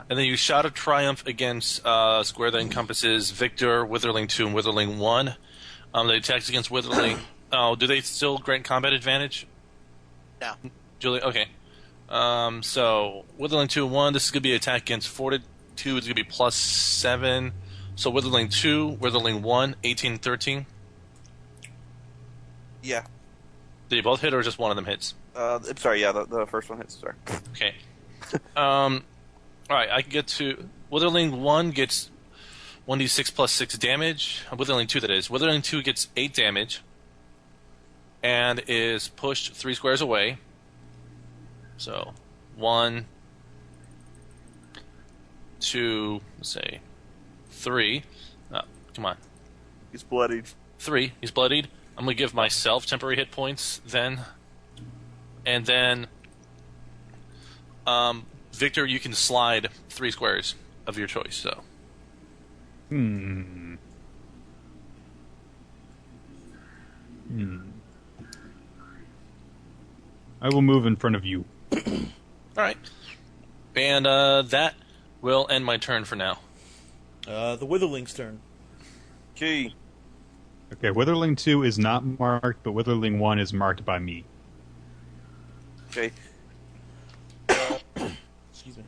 and then you shout a triumph against a square that encompasses Victor, Witherling 2, and Witherling 1. The attacks against Witherling. Oh, do they still grant combat advantage? No. Julie, okay. So Witherling 2 and 1. This is going to be an attack against Fortitude. It's going to be +7. So Witherling 2, Witherling 1, 18, 13. Yeah. Did they both hit, or just one of them hits? I'm sorry, yeah, the first one hits, sorry. Okay. Alright, I can get to... Witherling 1 gets 1d6 plus 6 damage. Witherling 2, that is. Witherling 2 gets 8 damage and is pushed 3 squares away. So, 1, 2, let's say, 3. Oh, come on. He's bloodied. 3. He's bloodied. I'm going to give myself temporary hit points then. And then, Victor, you can slide 3 squares of your choice, so. I will move in front of you. Alright. And that will end my turn for now. The Witherling's turn. Key. Okay, Witherling 2 is not marked, but Witherling 1 is marked by me. Okay. Excuse me.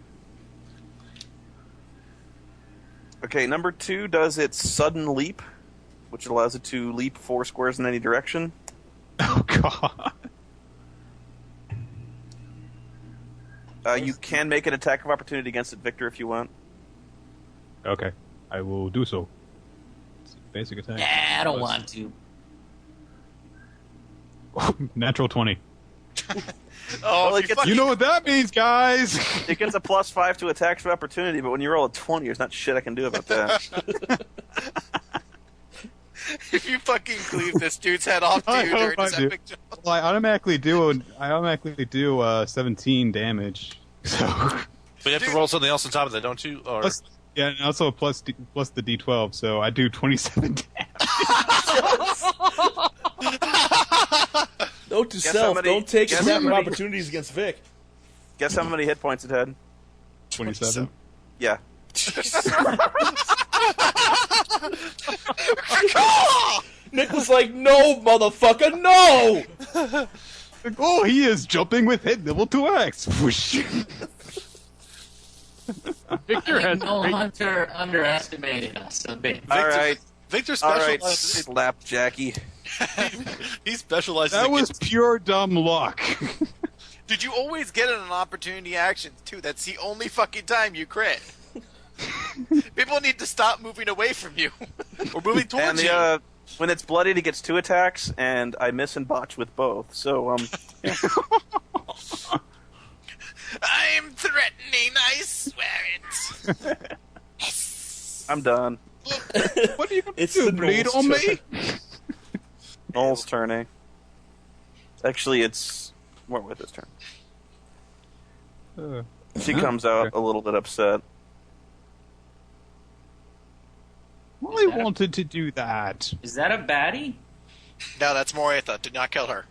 Okay, number 2 does its sudden leap, which allows it to leap 4 squares in any direction. Oh, God. You can make an attack of opportunity against it, Victor, if you want. Okay, I will do so. It's a basic attack. Nah, I don't want to. Natural 20. Oh, Well, it gets- You know what that means, guys! It gets a +5 to attacks of opportunity, but when you roll a 20, there's not shit I can do about that. if you fucking cleave this dude's head off I dude hope during I this do. epic jump. Well, I automatically do 17 damage. So But you have to roll something else on top of that, don't you? Or... Plus, yeah, and also plus the D12, so I do 27 damage. Note to Guess self: how many- don't take guess how snapping many- opportunities against Vic. Guess how many hit points it had? 27. Yeah. Nick was like, "No, motherfucker, no!" Like, oh, he is jumping with hit level 2x. Whoosh. Victor has No great- hunter underestimated us a bit. All right. Victor All right. specializes. Slap Jackie. He specializes. That was against- pure dumb luck. Dude, you always get it on opportunity actions, too. That's the only fucking time you crit. People need to stop moving away from you. We're moving And towards you. when it's bloodied, he gets 2 attacks, and I miss and botch with both. So, I'm threatening, I swear it. I'm done. What are you going to It's do, the bleed Knowles on me? turn. Noel's turning. Actually, it's with his turn. She comes out okay. a little bit upset. I wanted to do that. Is that a baddie? No, that's Moritha. Do not kill her.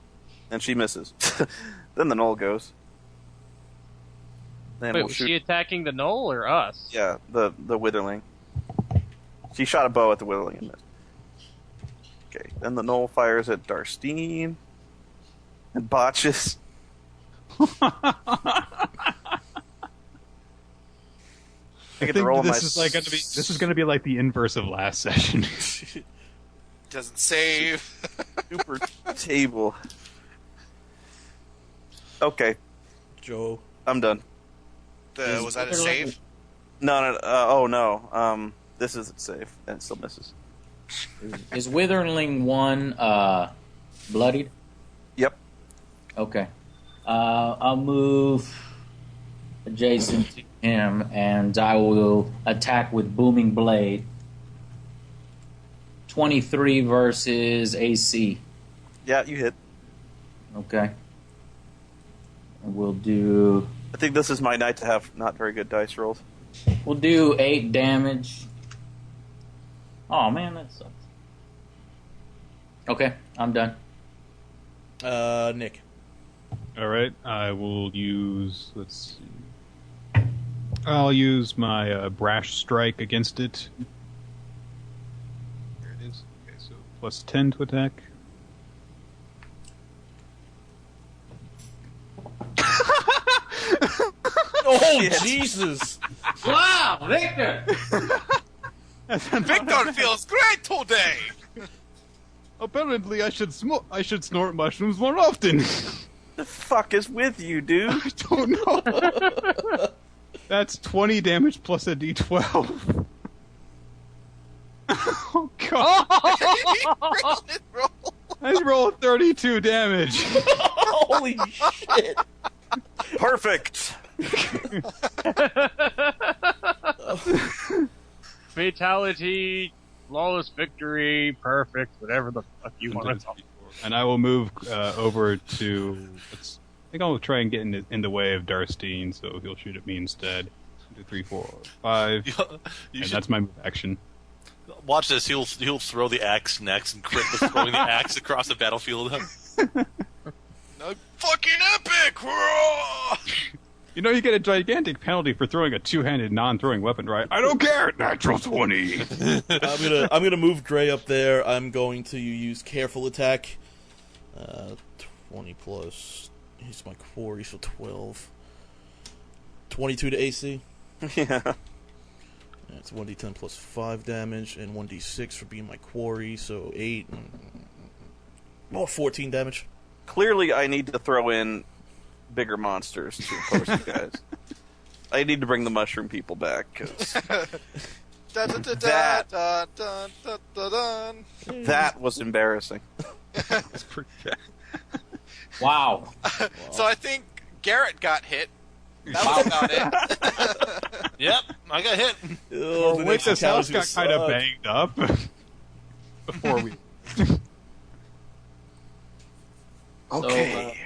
And she misses. Then the Knoll goes. Then Wait, we'll was shoot. she attacking the Knoll or us? Yeah, the Witherling. She shot a bow at the Witherling and missed. Okay, then the Knoll fires at Darstine and botches. I get to roll my this is going to be like the inverse of last session. Doesn't save. super table. Okay, Joe. I'm done. Was that a save? No. Oh no. This isn't safe, and it still misses. Is Witherling 1 bloodied? Yep. Okay. I'll move adjacent to him, and I will attack with Booming Blade. 23 versus AC. Yeah, you hit. Okay. And we'll do... I think this is my night to have not very good dice rolls. We'll do 8 damage. Oh, man, that sucks. Okay, I'm done. Nick. All right, I will use. Let's see. I'll use my brash strike against it. There it is. Okay, so plus 10 to attack. Oh, Jesus! Wow, Victor! Victor feels great today! Apparently, I should snort mushrooms more often. The fuck is with you, dude? I don't know. That's 20 damage plus a d12. Oh god! I rolled 32 damage. Holy shit! Perfect. Fatality, flawless victory, perfect, whatever the fuck you want to call it. And I will move over to. I think I'll try and get in the way of Darstine, so he'll shoot at me instead. 1, 2, 3, 4, 5. You And should that's my move action. watch this. He'll throw the axe next and crit with throwing the axe across the battlefield. Fucking epic! Roar! You know, you get a gigantic penalty for throwing a two-handed, non-throwing weapon, right? I don't care. Natural 20. I'm gonna move Gray up there. I'm going to use careful attack. 20 plus. He's my quarry, so 12. 22 to AC. Yeah. That's 1d10 plus 5 damage, and 1d6 for being my quarry, so 8. 14 damage. Clearly, I need to throw in bigger monsters to oppose you guys. I need to bring the mushroom people back, because That- that was embarrassing. That's pretty bad. Wow. So I think Garrett got hit. That was about it. Yep, I got hit. Oh, the Wait, next this house encounter's got gonna kind of suck. banged up before we. Okay.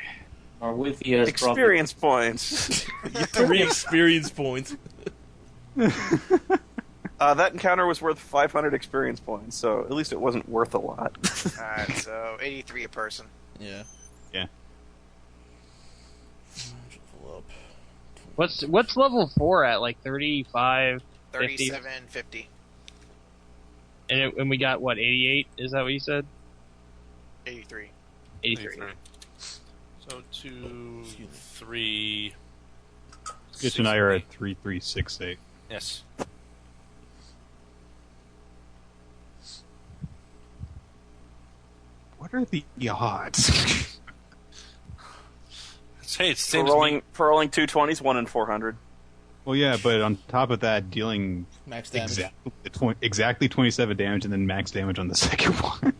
are with you as Experience points. 3 experience points. That encounter was worth 500 experience points, so at least it wasn't worth a lot. Alright, so 83 a person. Yeah. Yeah. Pull up. What's level 4 at? Like 35, 50? 37, 50. And we got what, 88? Is that what you said? 83. 83. So 2, 3. Skitch and I are at 3368. Yes. What are the odds? Hey, it's the For same as me. rolling 220s, 1 in 400. Well, yeah, but on top of that, dealing Max damage. exactly 27 damage and then max damage on the second one.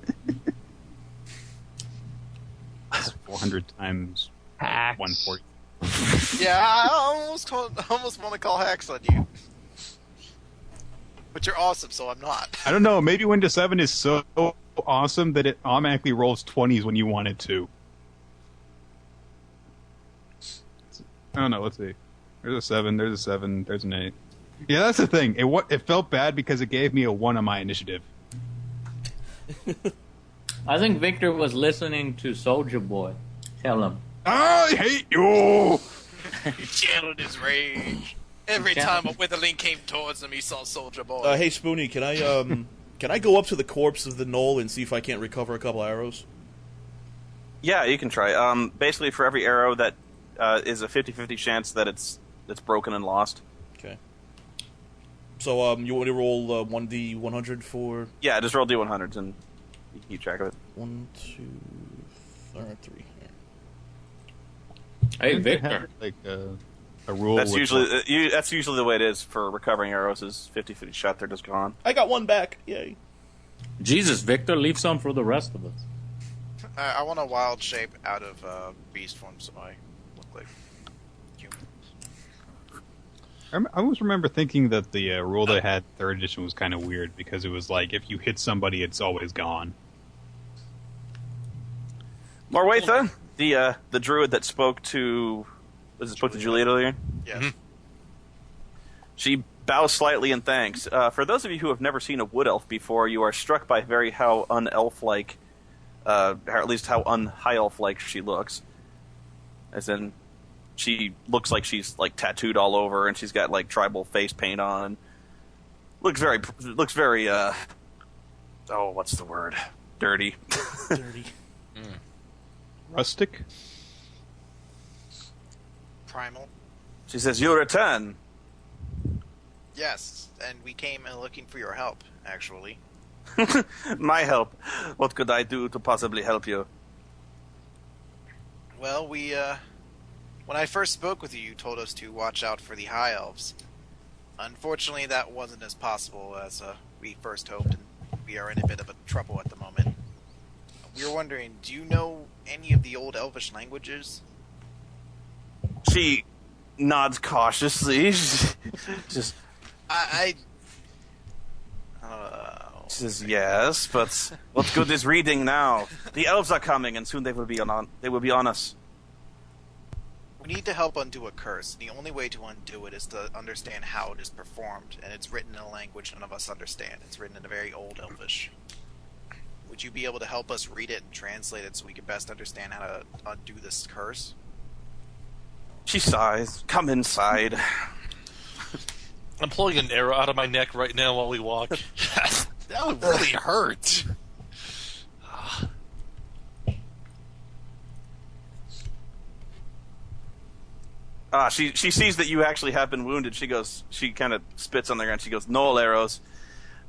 That's 400 times Hacks. 140. Yeah, I almost want to call hacks on you. But you're awesome, so I'm not. I don't know, maybe Windows 7 is so awesome that it automatically rolls 20s when you want it to. I don't know, let's see. There's a 7, there's a 7, there's an 8. Yeah, that's the thing. It felt bad because it gave me a 1 on my initiative. I think Victor was listening to Soldier Boy. Tell him. I hate you! He channeled his rage. Every time a Witherling came towards him, he saw Soldier Boy. Hey, Spoony, can I go up to the corpse of the knoll and see if I can't recover a couple arrows? Yeah, you can try. Basically, for every arrow that is a 50-50 chance that it's broken and lost. Okay. So, you want to roll 1d 100 for... Yeah, just roll D100s and you can keep track of it. 1, 2, 3. Hey, Victor. Like a rule. That's with usually the way it is for recovering arrows. Is 50-50 shot, they're just gone. I got one back. Yay. Jesus, Victor, leave some for the rest of us. I want a wild shape out of beast form, so I look like human. I always remember thinking that the rule they had 3rd edition was kind of weird because it was like if you hit somebody, it's always gone. Marwatha, the druid that spoke to Juliet earlier. Yes. Mm-hmm. She bows slightly in thanks. For those of you who have never seen a wood elf before, you are struck by how un-elf-like, or at least how un-high elf-like she looks. As in, she looks like she's like tattooed all over, and she's got like tribal face paint on. Looks very, oh, what's the word? Dirty. Dirty. Rustic? Primal. She says, "You return." Yes, and we came looking for your help, actually. My help. What could I do to possibly help you? Well, when I first spoke with you, you told us to watch out for the High Elves. Unfortunately, that wasn't as possible as we first hoped, and we are in a bit of a trouble at the moment. We were wondering, do you know any of the old Elvish languages? She nods cautiously. Just I she says, "Yes, but what good is reading now? The elves are coming, and soon they will be on us." We need to help undo a curse. The only way to undo it is to understand how it is performed, and it's written in a language none of us understand. It's written in a very old Elvish. Would you be able to help us read it and translate it so we can best understand how to undo this curse? She sighs. "Come inside." I'm pulling an arrow out of my neck right now while we walk. That would really hurt. She sees that you actually have been wounded. She kind of spits on the ground. She goes, "Knoll arrows.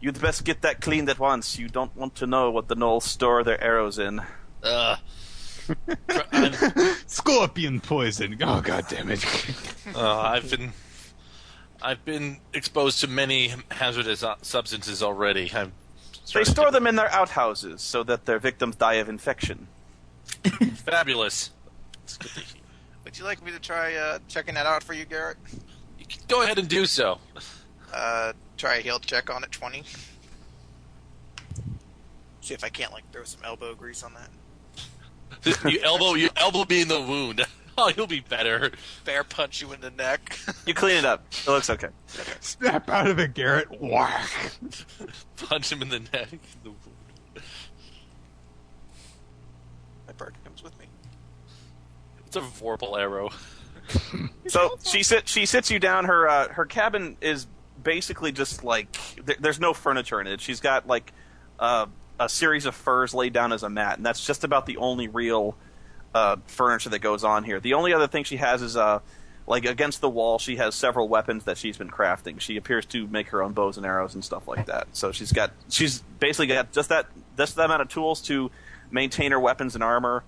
You'd best get that cleaned at once. You don't want to know what the Knolls store their arrows in." Scorpion poison. Oh, god damn it. I've been exposed to many hazardous substances already. They store them in their outhouses so that their victims die of infection. Fabulous. It's good to hear. Would you like me to try checking that out for you, Garrett? You can go ahead and do so. Try a heal check on it, 20. See if I can't throw some elbow grease on that. You elbow me in the wound. Oh, you'll be better. Bear punch you in the neck. You clean it up. It looks okay. Snap out of it, Garrett. Whack. Punch him in the neck. My bird comes with me. It's a vorpal arrow. So she sits you down. Her cabin is basically just like there's no furniture in it. She's got like a series of furs laid down as a mat, and that's just about the only real furniture that goes on here. The only other thing she has is like against the wall, she has several weapons that she's been crafting. She appears to make her own bows and arrows and stuff like that. So she's basically got just that amount of tools to maintain her weapons and armor,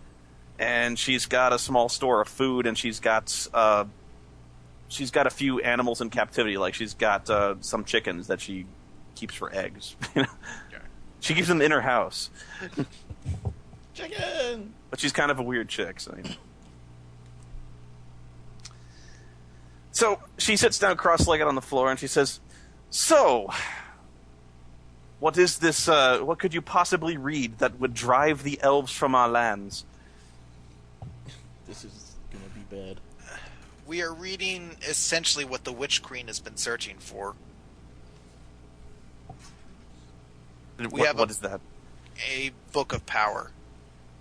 and she's got a small store of food, and she's got a few animals in captivity. Like she's got some chickens that she keeps for eggs. She keeps them in her house. Chicken! But she's kind of a weird chick. So she sits down cross-legged on the floor and she says, "So, what is this? What could you possibly read that would drive the elves from our lands?" This is gonna be bad. We are reading essentially what the Witch Queen has been searching for. What is that? A book of power.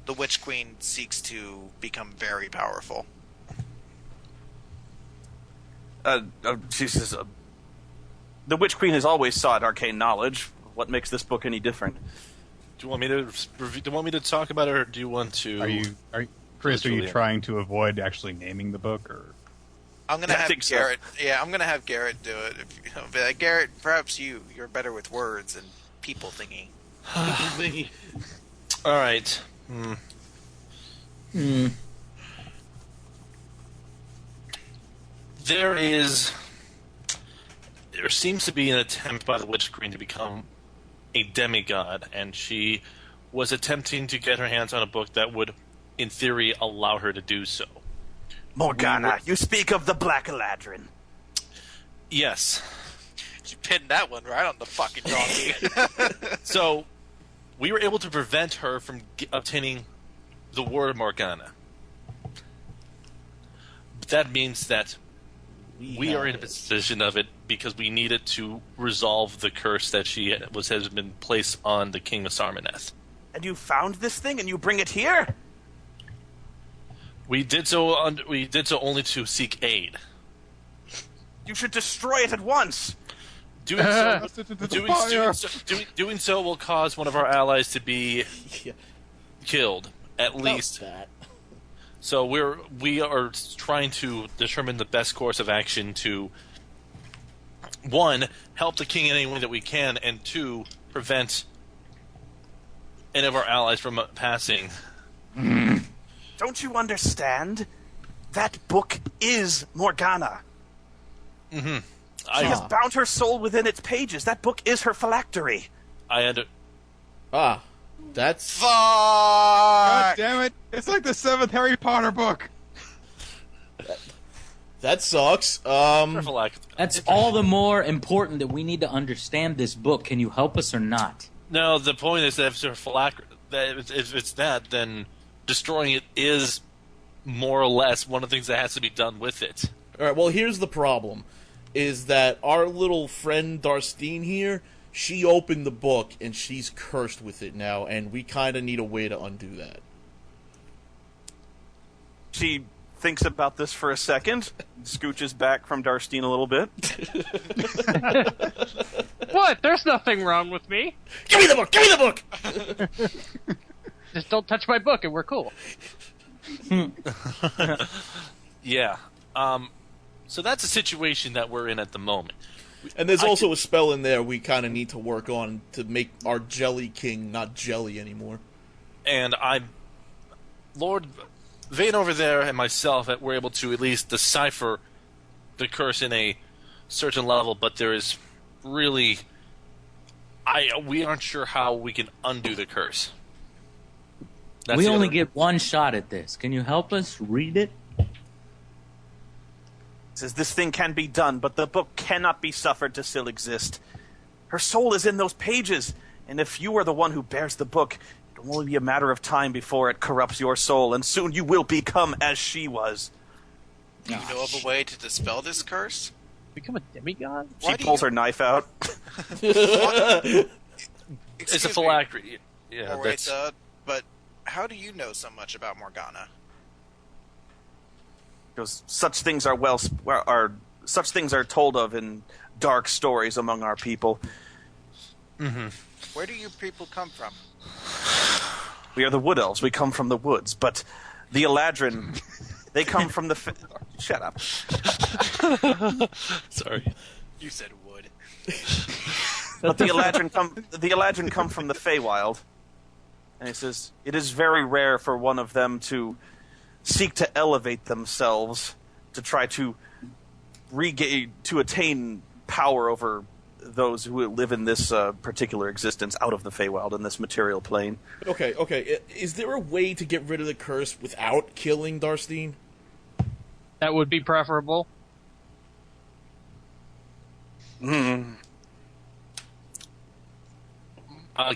The Witch Queen seeks to become very powerful. She says, "The Witch Queen has always sought arcane knowledge. What makes this book any different?" Do you want me to talk about it, or do you want to? Chris, are you trying to avoid actually naming the book, or? I'm gonna have Garrett. So. Yeah, I'm gonna have Garrett do it. But Garrett, perhaps you're better with words and people thingy. All right. There seems to be an attempt by the Witch Queen to become a demigod, and she was attempting to get her hands on a book that would, in theory, allow her to do so. Morgana, you speak of the Black Eladrin. Yes. You pinned that one right on the fucking donkey. So, we were able to prevent her from obtaining the word Morgana. But that means that we are in a position of it because we needed to resolve the curse that has been placed on the King of Sarmaneth. And you found this thing and you bring it here? We did so only to seek aid. You should destroy it at once. Doing so will cause one of our allies to be killed, at least. That. So we are trying to determine the best course of action to, one, help the king in any way that we can, and two, prevent any of our allies from passing. Don't you understand? That book is Morgana. Mm-hmm. She has bound her soul within its pages. That book is her phylactery. That's... Fuck! God damn it! It's like the 7th Harry Potter book! That sucks. That's all the more important that we need to understand this book. Can you help us or not? No, the point is that if it's that, then destroying it is more or less one of the things that has to be done with it. Alright, well, here's the problem. Is that our little friend Darstine here, she opened the book and she's cursed with it now, and we kind of need a way to undo that. She thinks about this for a second, scooches back from Darstine a little bit. What? There's nothing wrong with me. Give me the book! Give me the book! Just don't touch my book and we're cool. Yeah. So that's a situation that we're in at the moment. And there's also a spell in there we kind of need to work on to make our Jelly King not jelly anymore. And Lord Vane over there and myself were able to at least decipher the curse in a certain level, but there is really... we aren't sure how we can undo the curse. We only get one shot at this. Can you help us read it? Says this thing can be done, but the book cannot be suffered to still exist. Her soul is in those pages, and if you are the one who bears the book, It will only be a matter of time before it corrupts your soul, and soon you will become as she was. Do you know of a way to dispel this curse? Become a demigod? She pulls her knife out. It's a Excuse me. phylactery. Yeah, All right, but how do you know so much about Morgana? Because such things such things are told of in dark stories among our people. Mm-hmm. Where do you people come from? We are the Wood Elves. We come from the woods, but the Eladrin, they come from the. Shut up. Sorry. You said wood. But the Eladrin come from the Feywild, and he says it is very rare for one of them to seek to elevate themselves to try to attain power over those who live in this particular existence out of the Feywild in this material plane. Okay. Is there a way to get rid of the curse without killing Darstein? That would be preferable. Mm.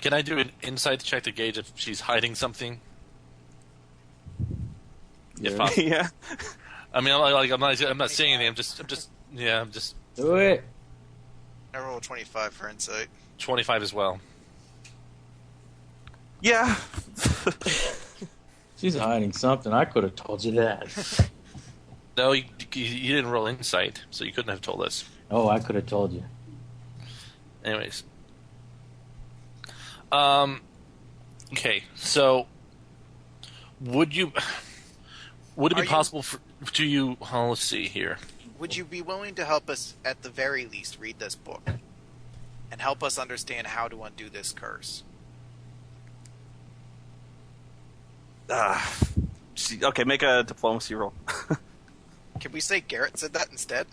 Can I do an insight check to gauge if she's hiding something? If possible. Yeah. I mean, I'm not saying anything. I'm just Do it. I roll 25 for insight. 25 as well. Yeah. She's hiding something. I could have told you that. No, you didn't roll insight, so you couldn't have told us. Oh, I could have told you. Anyways. Okay, so would it be possible to you? Oh, let's see here. Would you be willing to help us, at the very least, read this book and help us understand how to undo this curse? Okay, make a diplomacy roll. Can we say Garrett said that instead?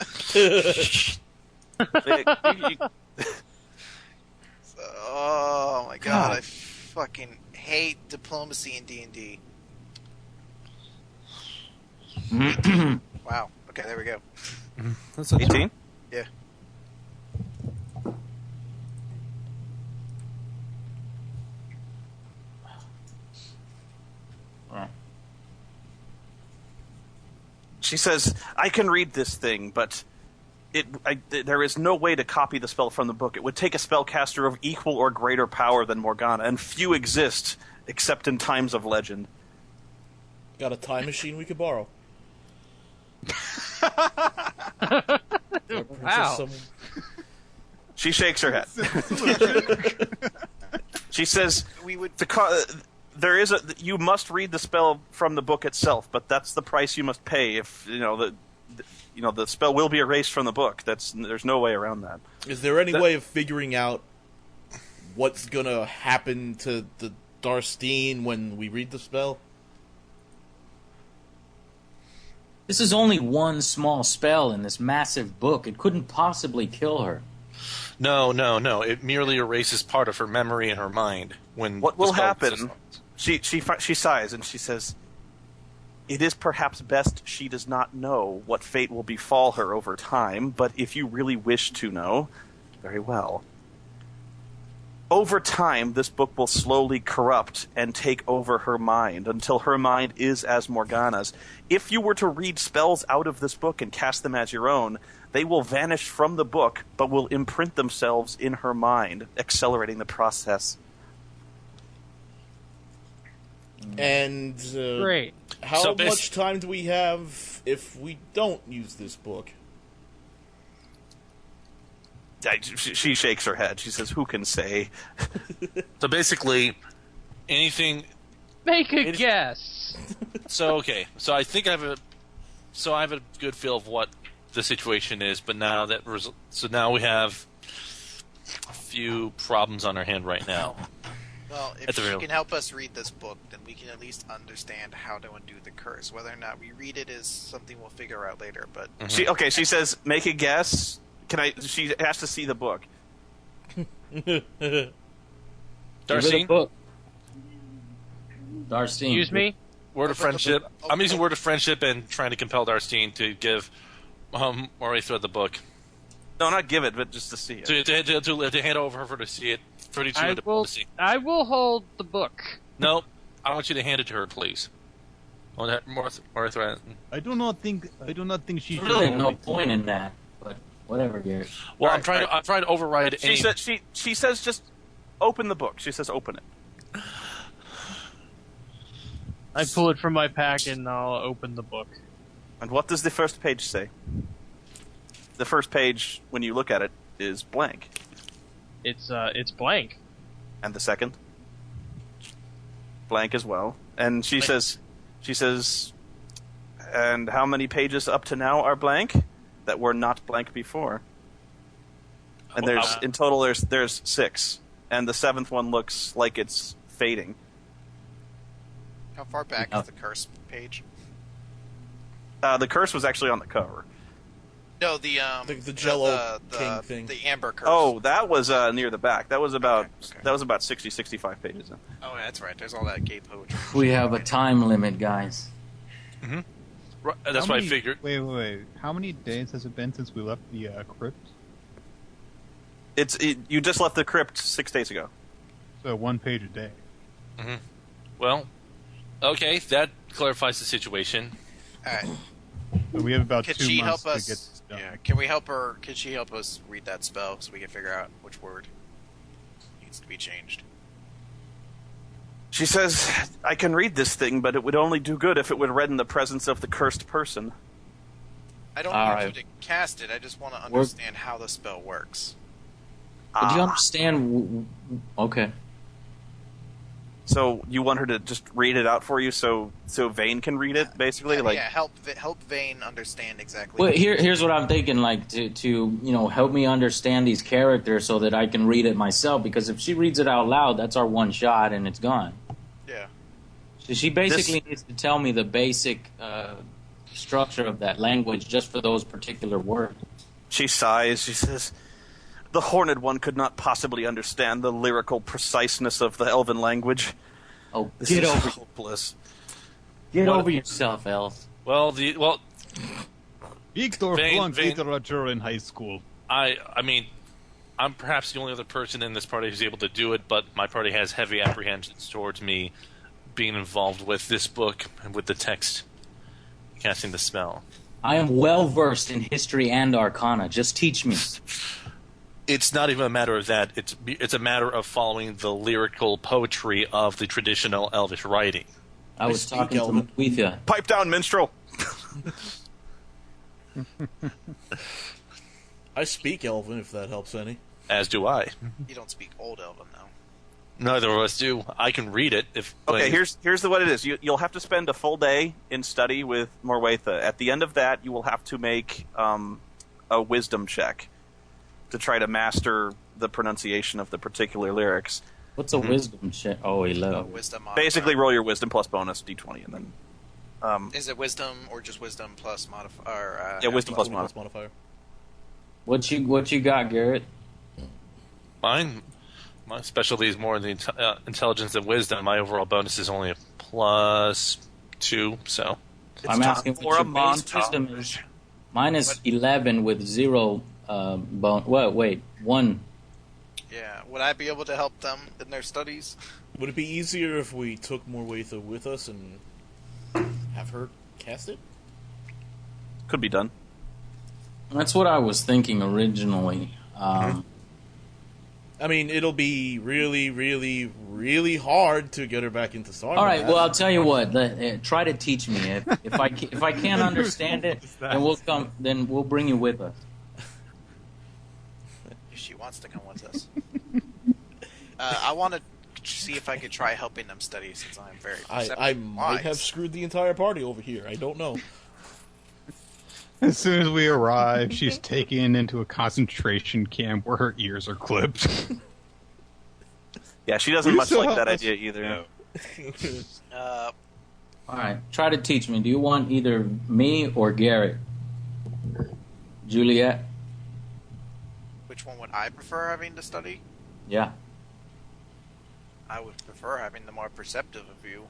Oh my god, I fucking hate diplomacy in D&D. Wow. Okay, there we go. That's 18? Yeah. She says, I can read this thing, but there is no way to copy the spell from the book. It would take a spellcaster of equal or greater power than Morgana, and few exist except in times of legend. Got a time machine we could borrow. Wow. She shakes her head. She says, We would. you must read the spell from the book itself, but that's the price you must pay. If the spell will be erased from the book. There's no way around that. Is there any way of figuring out what's gonna happen to the Darstein when we read the spell? This is only one small spell in this massive book. It couldn't possibly kill her. No. It merely erases part of her memory and her mind. What will happen? She sighs and she says, "It is perhaps best she does not know what fate will befall her over time, but if you really wish to know, very well. Over time, this book will slowly corrupt and take over her mind until her mind is as Morgana's. If you were to read spells out of this book and cast them as your own, they will vanish from the book, but will imprint themselves in her mind, accelerating the process." And Great. how much time do we have if we don't use this book? She shakes her head. She says, "Who can say?" So basically, anything. Make a guess. So I think I have a good feel of what the situation is. But now now we have a few problems on our hand right now. Well, if she can help us read this book, then we can at least understand how to undo the curse. Whether or not we read it is something we'll figure out later. But She says, "Make a guess." She has to see the book. Darcy? Darcy. Excuse me? Word of friendship. I'm using word of friendship and trying to compel Darstine to give Mori thread the book. No, not give it, but just to see it. To hand over her to see it. 32 I diplomacy. will hold the book. No, I want you to hand it to her, please. Martha. I do not think she There's should. really no point in that, but whatever, Garrett. Well, All right, I'm trying to override. She says just open the book. She says open it. I pull it from my pack and I'll open the book. And what does the first page say? The first page, when you look at it, is blank. It's blank. And the second? Blank as well. And she says, and how many pages up to now are blank that were not blank before? And in total there's 6, and the 7th one looks like it's fading. How far back is the curse page? The curse was actually on the cover. No, the Jello King thing. The amber curse. Oh, that was near the back. That was about Okay. that was about 60, 65 pages in. Oh, that's right. There's all that gay poetry. We have a time limit, guys. Right, that's what I figured. Wait. How many days has it been since we left the crypt? You just left the crypt 6 days ago. So 1 page a day. Well, okay, that clarifies the situation. All right. So we have about Can 2 she months help to us? get this done. Yeah. Can we help her? Can she help us read that spell so we can figure out which word needs to be changed? She says, I can read this thing, but it would only do good if it would read in the presence of the cursed person. I don't All need right. you to cast it. I just want to understand how the spell works. Did you understand? Okay. So you want her to just read it out for you so Vane can read it, basically? Help Vane understand exactly. Well, here's what I'm thinking. Like to help me understand these characters so that I can read it myself. Because if she reads it out loud, that's our one shot and it's gone. Yeah. So she basically needs to tell me the basic structure of that language just for those particular words. She sighs. She says, the Horned One could not possibly understand the lyrical preciseness of the Elven language. Oh, This get is over hopeless. over yourself, Elf. Well, Victor Vane- flunked Vane- literature in high school. I mean, I'm perhaps the only other person in this party who's able to do it, but my party has heavy apprehensions towards me being involved with this book and with the text casting the spell. I am well versed in history and arcana. Just teach me. It's not even a matter of that. It's a matter of following the lyrical poetry of the traditional Elvish writing. I was speak talking to Elven. Maquithia. Pipe down, minstrel! I speak Elven, if that helps any. As do I. You don't speak Old Elven, though. Neither of us do. I can read it. Okay, here's what it is. You'll have to spend a full day in study with Morwatha. At the end of that, you will have to make a wisdom check to try to master the pronunciation of the particular lyrics. What's a wisdom check? Oh, 11. Wisdom modifier. Basically, roll your wisdom plus bonus d20, and then Is it wisdom or just wisdom plus modifier? yeah, wisdom plus Plus modifier. modifier. What you got, Garrett? Mine, my specialty is more in the intelligence and wisdom. My overall bonus is only a +2, so I'm asking for what a your base montage. wisdom is. Mine is 11 with 0 wait, 1. Yeah. Would I be able to help them in their studies? Would it be easier if we took Morwatha with us and have her cast it? Could be done. That's what I was thinking originally. I mean, it'll be really, really, really hard to get her back into Sarnath. All right. Well, I'll tell you what. Try to teach me. If I can't understand it, then we'll bring you with us. If she wants to come with us. I want to see if I could try helping them study since I'm very perceptive. I and might wise. have screwed the entire party over here. I don't know. As soon as we arrive, she's taken into a concentration camp where her ears are clipped. Yeah, she doesn't Will you much still like help that us? idea either. Uh, All right. Try to teach me. Do you want either me or Garrett? Juliet? which one would I prefer having to study? Yeah. I would prefer having the more perceptive of you.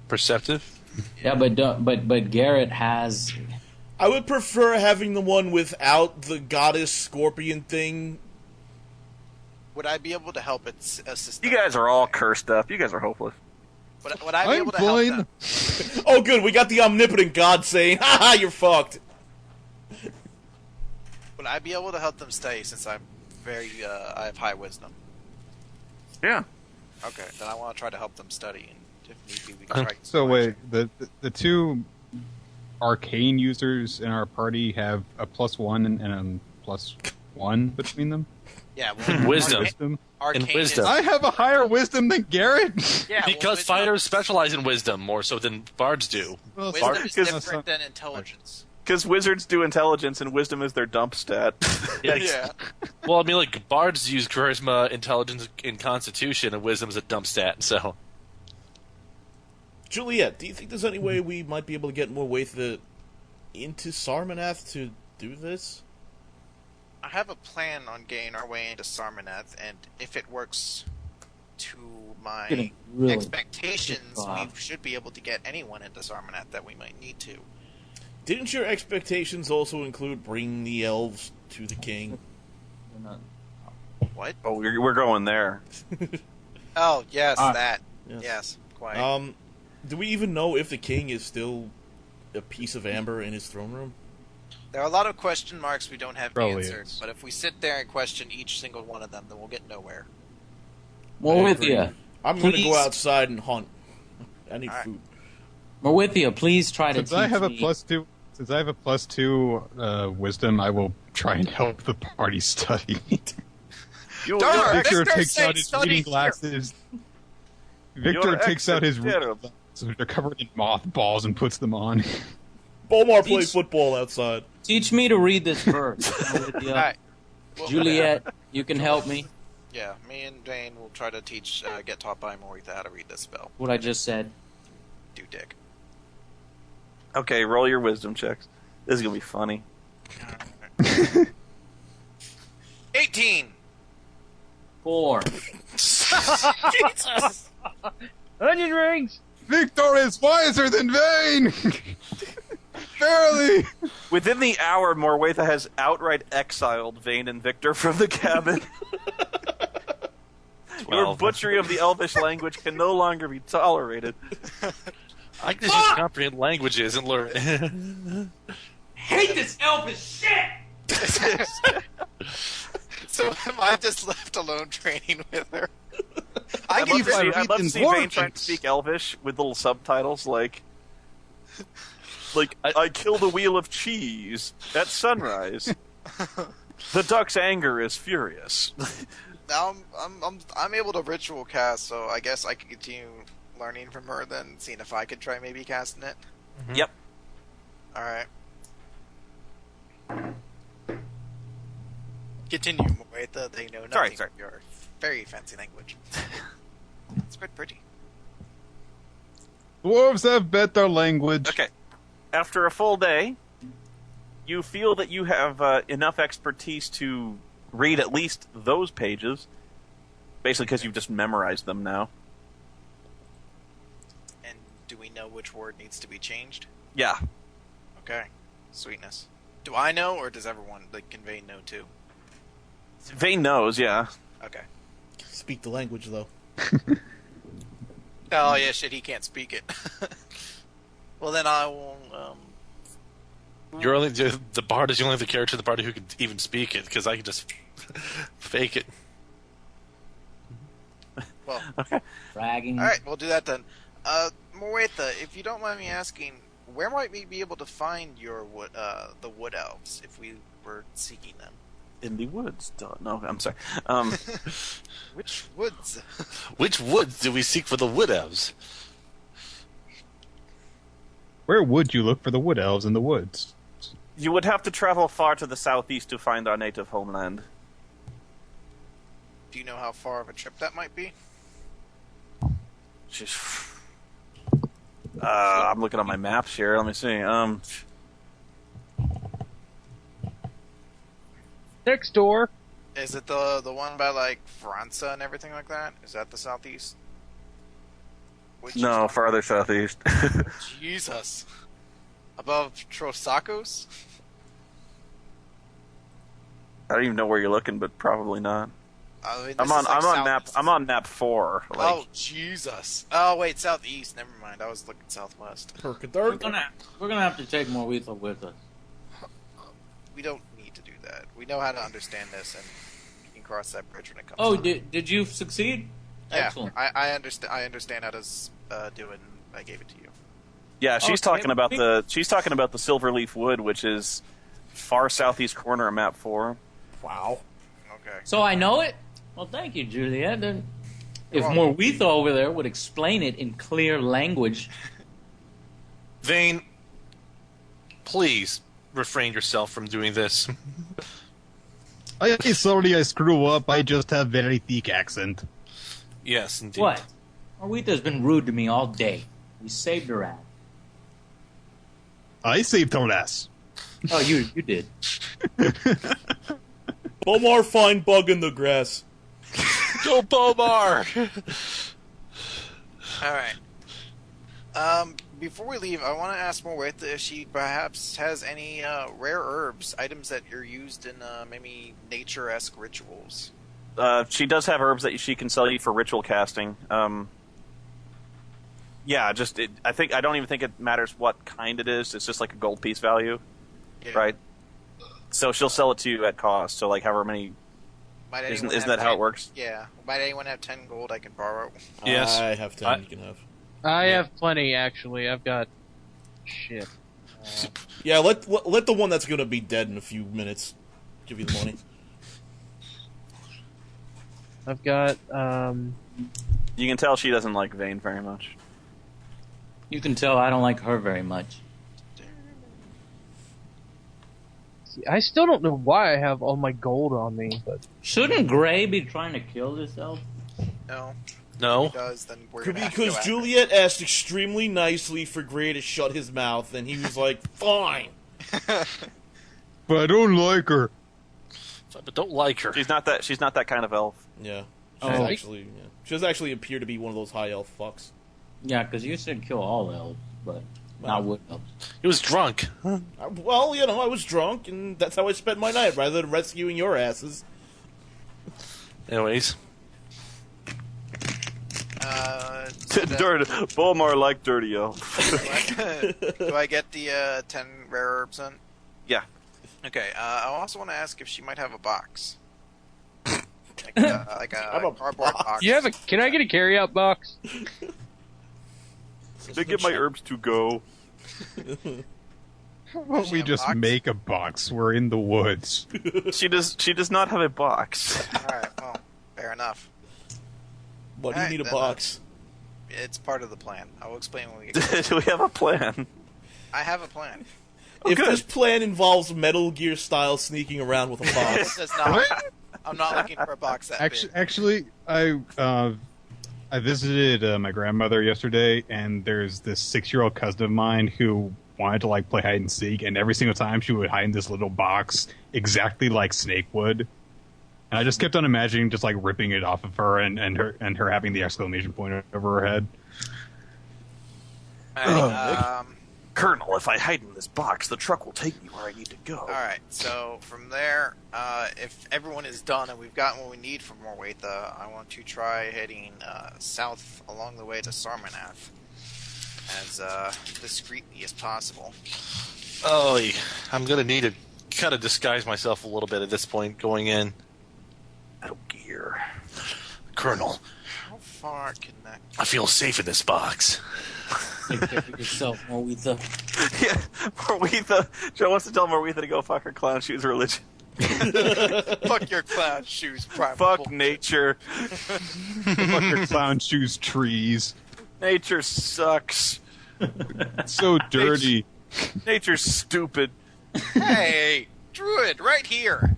perceptive. Yeah, but Garrett has. I would prefer having the one without the goddess scorpion thing. Would I be able to help assist? You guys are all cursed up. You guys are hopeless. Would I be I'm able to help them? fine. Oh, good. We got the omnipotent God saying, "Ha ha, you're fucked." Would I be able to help them study since I have high wisdom? Yeah. Okay, then I want to try to help them study, and if need be, we can try. So wait, the two arcane users in our party have a +1 and a +1 between them. Yeah, well, Wisdom. Arcane In wisdom. I have a higher wisdom than Garrett. Yeah, Because fighters specialize in wisdom more so than bards do. Well, Wisdom sorry, is because- different than intelligence. Because wizards do intelligence and wisdom is their dump stat. Yeah. Well, I mean, like, bards use charisma, intelligence, and constitution, and wisdom is a dump stat, so... Juliet, do you think there's any way we might be able to get more Waitha into Sarmanath to do this? I have a plan on getting our way into Sarmanath, and if it works to my Getting really expectations, pissed we off. should be able to get anyone into Sarmanath that we might need to. Didn't your expectations also include bringing the elves to the king? They're not- What? Oh, we're going there. Oh, yes, Ah. that. Yes. Yes, quite. Do we even know if the king is still a piece of amber in his throne room? There are a lot of question marks we don't have Probably answered, is. but if we sit there and question each single one of them, then we'll get nowhere. Morwithia, I'm going to Please. go outside and hunt. I need Alright. food. Morwithia, please try to Since teach I have a me. +2, since I have a +2 wisdom, I will try and help the party study. You, Darn! Victor Victor takes said out his study reading here. glasses. Victor You're takes out his reading terrible. glasses, which are covered in mothballs, and puts them on. Bomar play Teach- football outside. Teach me to read this verse. Morwithia. Alright. Well, Juliet, you can help me. Yeah, me and Dane will try to teach, get taught by Morita how to read this spell. What I just said. Do dick. Okay, roll your wisdom checks. This is gonna be funny. 18! 4. Onion rings! Victor is wiser than Vayne! Barely! Within the hour, Morwatha has outright exiled Vayne and Victor from the cabin. Your 12. butchery of the Elvish language can no longer be tolerated. I can just use comprehend languages and learn. Hate this elfish shit! So am I just left alone training with her? I I'd love can to see, read I'd love to in see Vayne words. trying to speak Elvish with little subtitles like I kill the wheel of cheese at sunrise. The duck's anger is furious. now I'm able to ritual cast, so I guess I could continue learning from her, then seeing if I could try maybe casting it. Yep. All right. Continue, Moeta. They know nothing Sorry. of your very fancy language. It's quite pretty. Dwarves have better language. Okay. After a full day, you feel that you have enough expertise to read at least those pages, basically because you've just memorized them now. And do we know which word needs to be changed? Yeah. Okay. Sweetness. Do I know, or does everyone convey know too? Vayne knows, yeah. Okay. Speak the language, though. Oh yeah, shit. He can't speak it. Well, then I won't. You're only the bard is the only other character in the party who can even speak it because I can just fake it. Well, Bragging. all right. We'll do that then. Moeta, if you don't mind me asking, where might we be able to find your the wood elves if we were seeking them? In the woods. No, I'm sorry. Which woods? Which woods do we seek for the wood elves? Where would you look for the wood elves in the woods? You would have to travel far to the southeast to find our native homeland. Do you know how far of a trip that might be? Jeez. I'm looking at my maps here. Let me see. Next door. Is it the one by like Franza and everything like that? Is that the southeast? Which No, is- farther southeast. Jesus. Above Trosakos? I don't even know where you're looking, but probably not. I mean, I'm this on. is like I'm on map. southeast. I'm on map 4. Like, Oh Jesus! Oh wait, southeast. Never mind. I was looking southwest. We're Herkathurk. gonna have to take more lethal with us. We don't need to do that. We know how to understand this, and we can cross that bridge when it comes. Oh, to did you succeed? Yeah, Excellent. I understand. I understand how to do it, and I gave it to you. yeah, she's Okay, talking about the Silverleaf Wood, which is far southeast corner of map 4. Wow. Okay. So I know it. Well, thank you, Juliet. Then, if welcome. Morwitha over there would explain it in clear language. Vane, please refrain yourself from doing this. Sorry I screw up. I just have very thick accent. Yes, indeed. What? Morwitha's been rude to me all day. We saved her ass. I saved her ass. Oh, you did. Bomar, find bug in the grass. Go Bomar! All right. Before we leave, I want to ask Morwitha if she perhaps has any rare herbs, items that are used in maybe nature-esque rituals. She does have herbs that she can sell you for ritual casting. Yeah, I don't even think it matters what kind it is. It's just like a gold piece value, Yeah. right? So she'll sell it to you at cost. So like however many. Might Isn't anyone that have how it 10 works? Yeah. Might anyone have 10 gold I can borrow? Yes. I have 10. You can have. I have plenty, actually. I've got shit. Yeah, let the one that's gonna be dead in a few minutes give you the money. I've got You can tell she doesn't like Vane very much. You can tell I don't like her very much. I still don't know why I have all my gold on me, but Shouldn't Gray be trying to kill herself? No. No. If he does, then we're gonna have to Because go after Juliet asked extremely nicely for Gray to shut his mouth, and he was like, "Fine." But I don't like her. But don't like her. She's not that kind of elf. Yeah, Oh. she does actually appear to be one of those high elf fucks. Yeah, because you said kill all elves, but not wood elves. He was drunk. Well, I was drunk, and that's how I spent my night, rather than rescuing your asses. Anyways. Dirt. Bolmar like dirty elf. do I get the 10 rare herbs then? Yeah. Okay. I also want to ask if she might have a box. like a I'm a cardboard box. box. you have a. Can I get a carryout box? They get my herbs to go. How about we have a just box? make a box? We're in the woods. She does not have a box. Alright, well, fair enough. What do you Alright, need a then, box? It's part of the plan. I will explain when we get Do we have a plan? I have a plan. If good. this plan involves Metal Gear style sneaking around with a It box, does not. I'm not looking for a box that Actually, I visited my grandmother yesterday, and there's this 6-year-old cousin of mine who wanted to play hide and seek, and every single time she would hide in this little box, exactly like Snake would. And I just kept on imagining just ripping it off of her and her having the exclamation point over her head. big. Alright, Colonel, if I hide in this box, the truck will take me where I need to go. Alright, so from there, if everyone is done and we've gotten what we need from Morwitha, I want to try heading south along the way to Sarmanath as discreetly as possible. Oh, I'm gonna need to kind of disguise myself a little bit at this point going in. Oh, gear. Colonel, How far can that... I feel safe in this box. Take care of yourself, Morwitha. Yeah, Morwitha. Joe wants to tell Morwitha to go fuck her clown shoes religion. Fuck your clown shoes, primal Fuck bull. nature. Fuck your clown shoes trees. Nature sucks. It's so dirty. Nature's stupid. Hey, Druid, right here!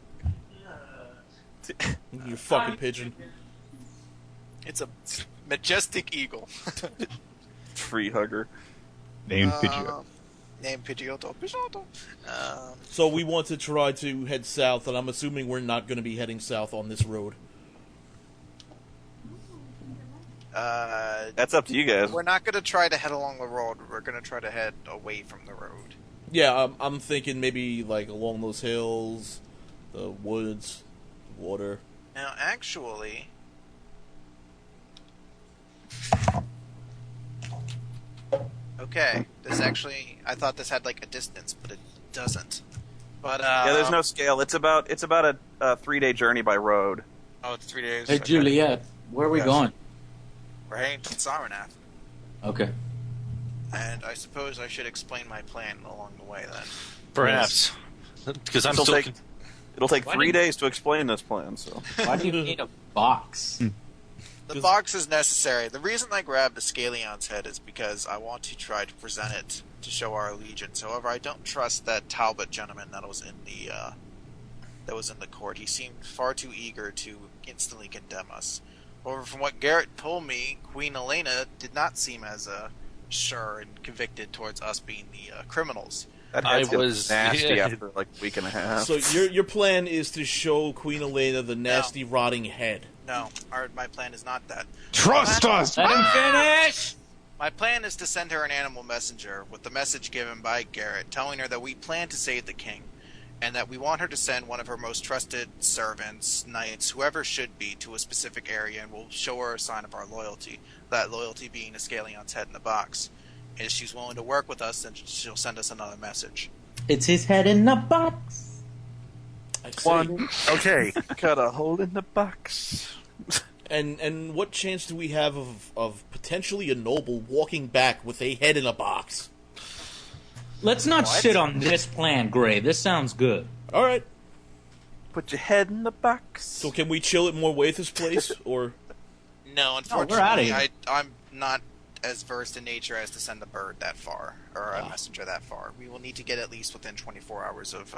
you fucking pigeon. It's a majestic eagle. Tree hugger. Named Pidgeot. Named Pidgeotto. Pidgeotto. So we want to try to head south, and I'm assuming we're not going to be heading south on this road. That's up to you guys. We're not going to try to head along the road. We're going to try to head away from the road. Yeah, I'm thinking maybe along those hills, the woods, water. Now, actually... Okay, this actually... I thought this had, like, a distance, but it doesn't. But, Yeah, there's no scale. It's about a 3-day journey by road. Oh, it's 3 days? Hey, Juliet, where are we Yes. going? We're heading to Sarnath. Okay. And I suppose I should explain my plan along the way, then. Perhaps. Because I'm It'll still... take- It'll take Why 3 did- days to explain this plan, so... Why do you need a box? The box is necessary. The reason I grabbed the Scalion's head is because I want to try to present it to show our allegiance. However, I don't trust that Talbot gentleman that was in the court. He seemed far too eager to instantly condemn us. However, from what Garrett told me, Queen Elena did not seem as sure and convicted towards us being the criminals. That I head's gonna be was- nasty yeah. after like a week and a half. So your plan is to show Queen Elena the nasty, rotting head. No, my plan is not that. Trust us! Let him finish! My plan is to send her an animal messenger with the message given by Garrett, telling her that we plan to save the king, and that we want her to send one of her most trusted servants, knights, whoever should be, to a specific area, and we'll show her a sign of our loyalty. That loyalty being a Scalion's head in the box. And if she's willing to work with us, then she'll send us another message. It's his head in the box. I see. One. Okay. Cut a hole in the box. And what chance do we have of potentially a noble walking back with a head in a box? Let's not What? shit on this plan, Gray. This sounds good. All right. Put your head in the box. So can we chill at Morwaith's place, or No, unfortunately, we're outta here. I'm not as versed in nature as to send a bird that far, or a messenger that far. We will need to get at least within 24 hours of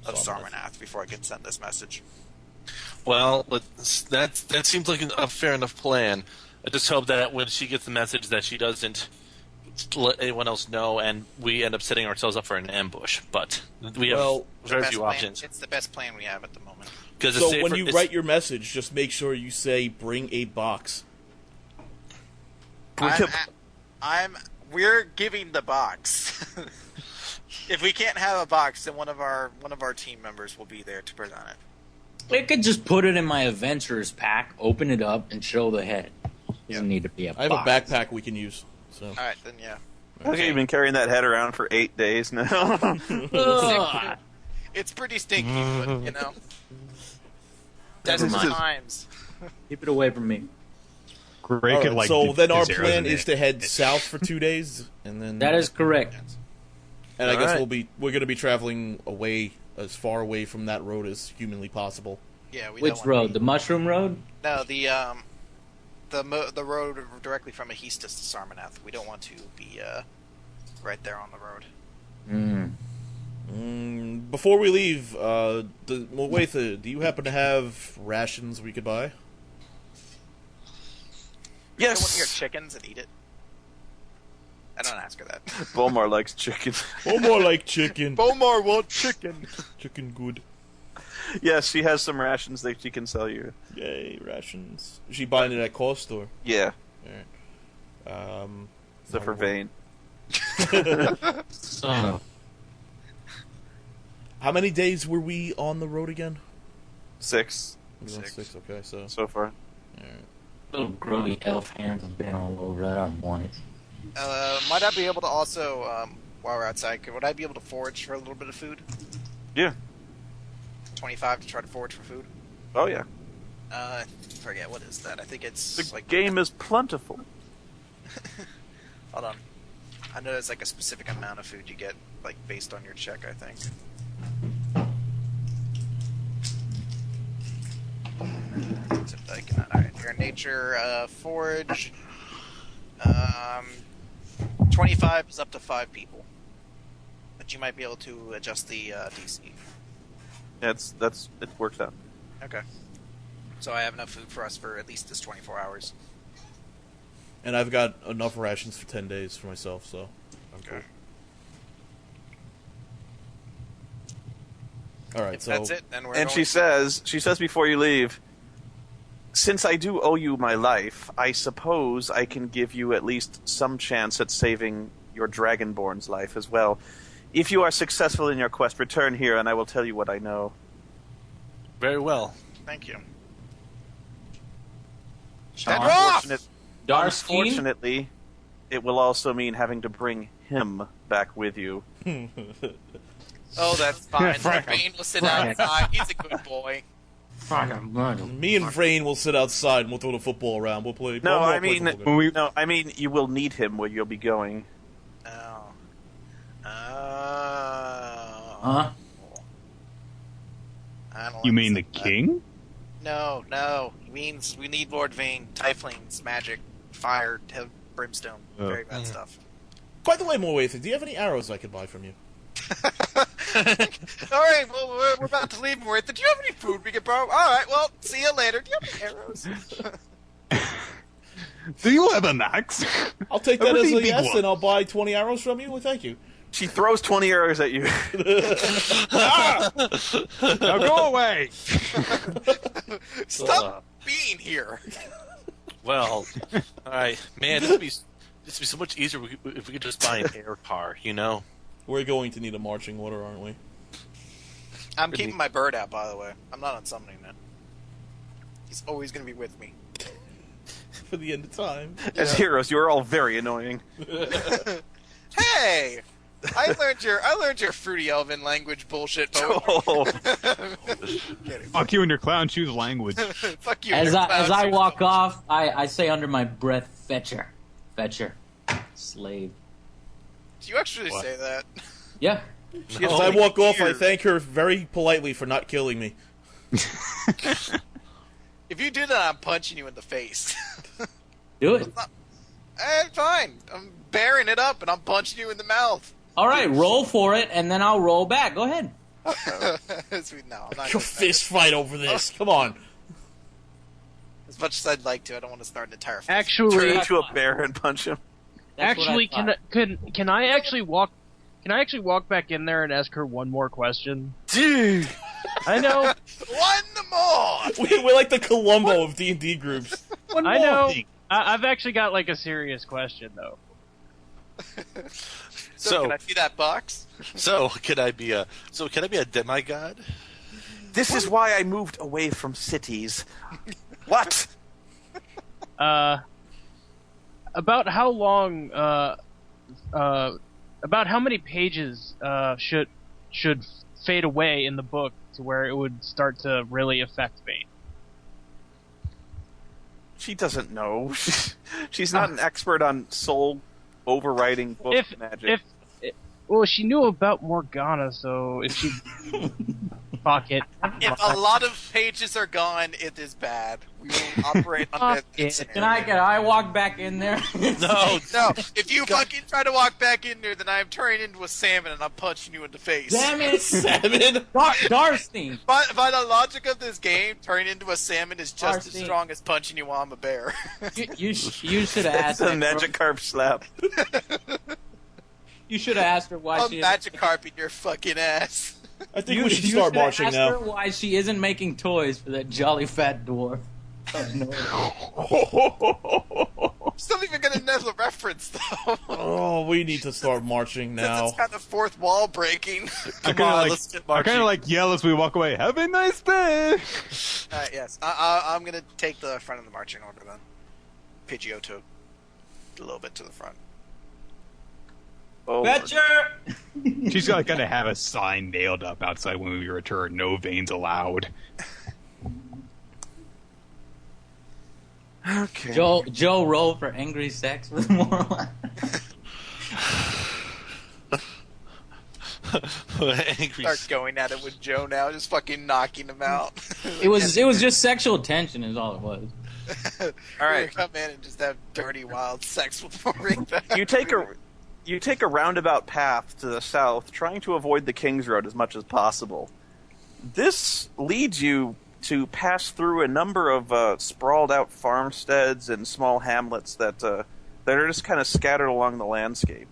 Sarnath before I can send this message. Well, that seems like a fair enough plan. I just hope that when she gets the message that she doesn't let anyone else know, and we end up setting ourselves up for an ambush. But we have Well, very Best few plan- options. It's the best plan we have at the moment. Because so when you write your message, just make sure you say "bring a box." We're giving the box. If we can't have a box, then one of our team members will be there to present it. I could just put it in my adventurers pack, open it up, and show the head. Doesn't need to be a I have box. a backpack we can use. So All right, then yeah. Okay, you've been carrying that head around for 8 days now. Ugh. It's pretty stinky, but you know, that's Never mind. times. Keep it away from me. Gray All could, right, like, so dip then our his arrows plan in is it. to head south for 2 days, and then That is correct. And I guess Alright. we're going to be traveling away as far away from that road as humanly possible. Yeah, we Which don't wanna road? be- The Mushroom Road? No, the road directly from Ahistus to Sarnath. We don't want to be right there on the road. Before we leave, Morwaitha, do you happen to have rations we could buy? You want your Yes. chickens and eat it? I don't ask her that. Bomar likes chicken. Oh, more like chicken. Bomar want chicken. Chicken good. Yes, she has some rations that she can sell you. Yay, rations. Is she buying it at cost, or? Yeah, Um, except for Vane. Son of... how many days were we on the road again? 6 We were on 6, okay, so far. Little grody elf hands have been all over that. I don't want it. Might I be able to also, while we're outside, would I be able to forage for a little bit of food? Yeah. 25 to try to forage for food? Oh yeah. I forget, what is that? I think it's The like... game is plentiful. Hold on. I know there's like a specific amount of food you get, like, based on your check, I think. Alright, here, nature, forage. 25 is up to 5 people. But you might be able to adjust the DC. Yeah, it works out. Okay. So I have enough food for us for at least this 24 hours. And I've got enough rations for 10 days for myself, so. Okay. Alright, If so. that's it, then we're And going she says before you leave, since I do owe you my life, I suppose I can give you at least some chance at saving your Dragonborn's life as well. If you are successful in your quest, return here and I will tell you what I know. Very well. Thank you. Unfortunately, it will also mean having to bring him back with you. Oh, that's fine. Vane will sit outside. He's a good boy. Me and Vrain will sit outside and we'll throw the football around. We'll play. No, we'll I play mean, football game. you will need him where you'll be going. Oh. Huh? I don't You like mean the that. king? No. He means we need Lord Vane. Tieflings, magic, fire, brimstone. Oh. Very bad stuff. By the way, Moetha, do you have any arrows I could buy from you? Alright, well, we're about to leave, Moetha. Do you have any food we can borrow? Alright, well, see you later. Do you have any arrows? Do you have an axe? I'll take that as Everything a big yes, one. and I'll buy 20 arrows from you. Well, thank you. She throws 20 arrows at you. Now go away! Stop being here. Well, all right, man. This would be so much easier if we could just buy an air car. You know. We're going to need a marching order, aren't we? I'm keeping my bird out, by the way. I'm not unsummoning it. He's always going to be with me. For the end of time. As heroes, you are all very annoying. Hey! I learned your fruity elven language bullshit. Oh. Fuck you and your clown shoes language. Fuck you. As nerd I clown. walk off, I say under my breath, "Fetcher, slave." Do you actually say that? Yeah. As I walk off, I thank her very politely for not killing me. If you do that, I'm punching you in the face. Do it. Fine. I'm bearing it up and I'm punching you in the mouth. All right, roll for it, and then I'll roll back. Go ahead. No, I'm not Your gonna fist fight over this. Come on. As much as I'd like to, I don't want to start an entire fight. Turn Actually, into a bear and punch him. That's what I thought. can I actually walk? Can I actually walk back in there and ask her one more question? Dude! I know. One more! We're like the Columbo of D&D groups. I know. I've actually got like a serious question though. So can I see that box? So can I be a demigod? This is why I moved away from cities. What? About how long? About how many pages should fade away in the book to where it would start to really affect me? She doesn't know. She's not an expert on soul overriding book magic. Well, she knew about Morgana, so if she fuck it. If a lot of pages are gone, it is bad. We will operate under this Can I walk back in there? No. No, if you fucking try to walk back in there, then I'm turning into a salmon and I'm punching you in the face. Damn it, Salmon? Darstein. By the logic of this game, turning into a salmon is just as Darcy. strong as punching you while I'm a bear. You should have asked. It's a Magikarp slap. You should have asked her why I'm she. Magikarping your fucking ass. I think we should start should have marching asked now. her why she isn't making toys for that jolly fat dwarf. Oh, no. Still even gonna know the reference though. Oh, we need to start marching now. It's kind of fourth wall breaking. Come on, let's get I marching. kind of like yell as we walk away. Have a nice day. Yes, I'm gonna take the front of the marching order then. Pidgeotto, a little bit to the front. Oh, Fetcher! She's gonna have a sign nailed up outside when we return. No veins allowed. okay. Joe roll for angry sex with Moral. Angry. Start going at it with Joe now, just fucking knocking him out. It was just sexual tension is all it was. All right, come in and just have dirty, wild sex with Maureen. You take a roundabout path to the south, trying to avoid the King's Road as much as possible. This leads you to pass through a number of sprawled out farmsteads and small hamlets that are just kind of scattered along the landscape.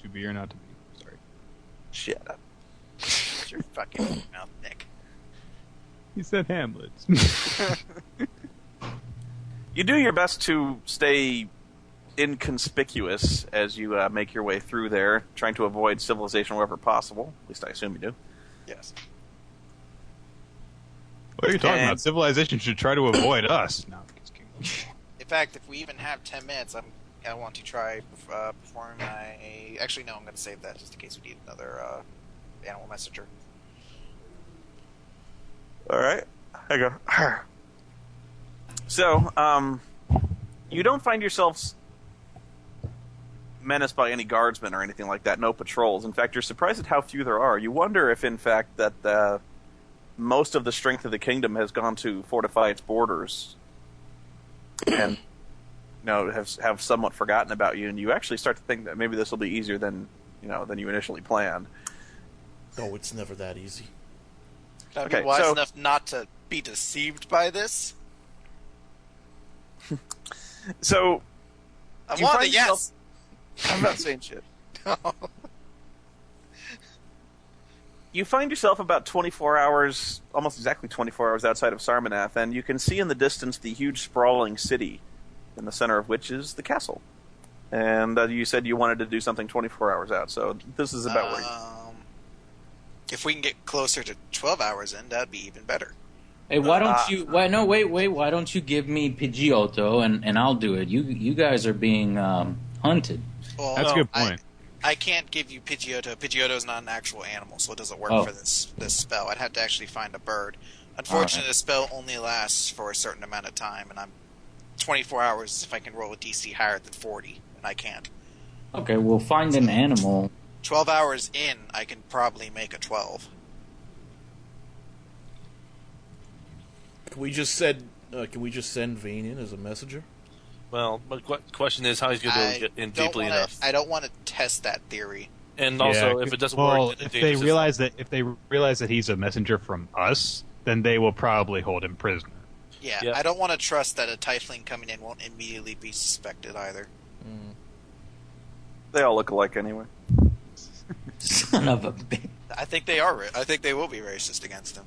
To be or not to be. Sorry. Shut up. Shut your fucking mouth, Nick. He said hamlets. You do your best to stay inconspicuous as you make your way through there, trying to avoid civilization wherever possible. At least I assume you do. Yes. What are you talking about? Civilization should try to avoid us. No, I'm just kidding. fact, if we even have 10 minutes, I want to try performing my... Actually, no, I'm going to save that just in case we need another animal messenger. All right. I go. So, you don't find yourselves menaced by any guardsmen or anything like that. No patrols. In fact, you're surprised at how few there are. You wonder if, in fact, that most of the strength of the kingdom has gone to fortify its borders, and have somewhat forgotten about you. And you actually start to think that maybe this will be easier than you initially planned. Oh, it's never that easy. I'd be wise enough not to be deceived by this. So, I want a yes. I'm not saying shit. You find yourself about 24 hours, almost exactly 24 hours outside of Sarmanath, and you can see in the distance the huge sprawling city, in the center of which is the castle. And you said you wanted to do something 24 hours out, so this is about where you... If we can get closer to 12 hours in, that'd be even better. Hey, why don't you... Wait, why don't you give me Pidgeotto, and I'll do it. You guys are being hunted. Well, That's a good point. I can't give you Pidgeotto. Pidgeotto is not an actual animal, so it doesn't work for this spell. I'd have to actually find a bird. Unfortunately, the spell only lasts for a certain amount of time, and I'm 24 hours if I can roll a DC higher than 40, and I can't. Okay, we'll find an animal. 12 hours in, I can probably make a 12. Can we just send Vane in as a messenger? Well, but question is how he's going to get in deeply enough. I don't want to test that theory. And also, if it doesn't work, if they realize that he's a messenger from us, then they will probably hold him prisoner. Yeah, Yep. I don't want to trust that a tiefling coming in won't immediately be suspected either. They all look alike anyway. Son of a bitch. I think they are. I think they will be racist against him.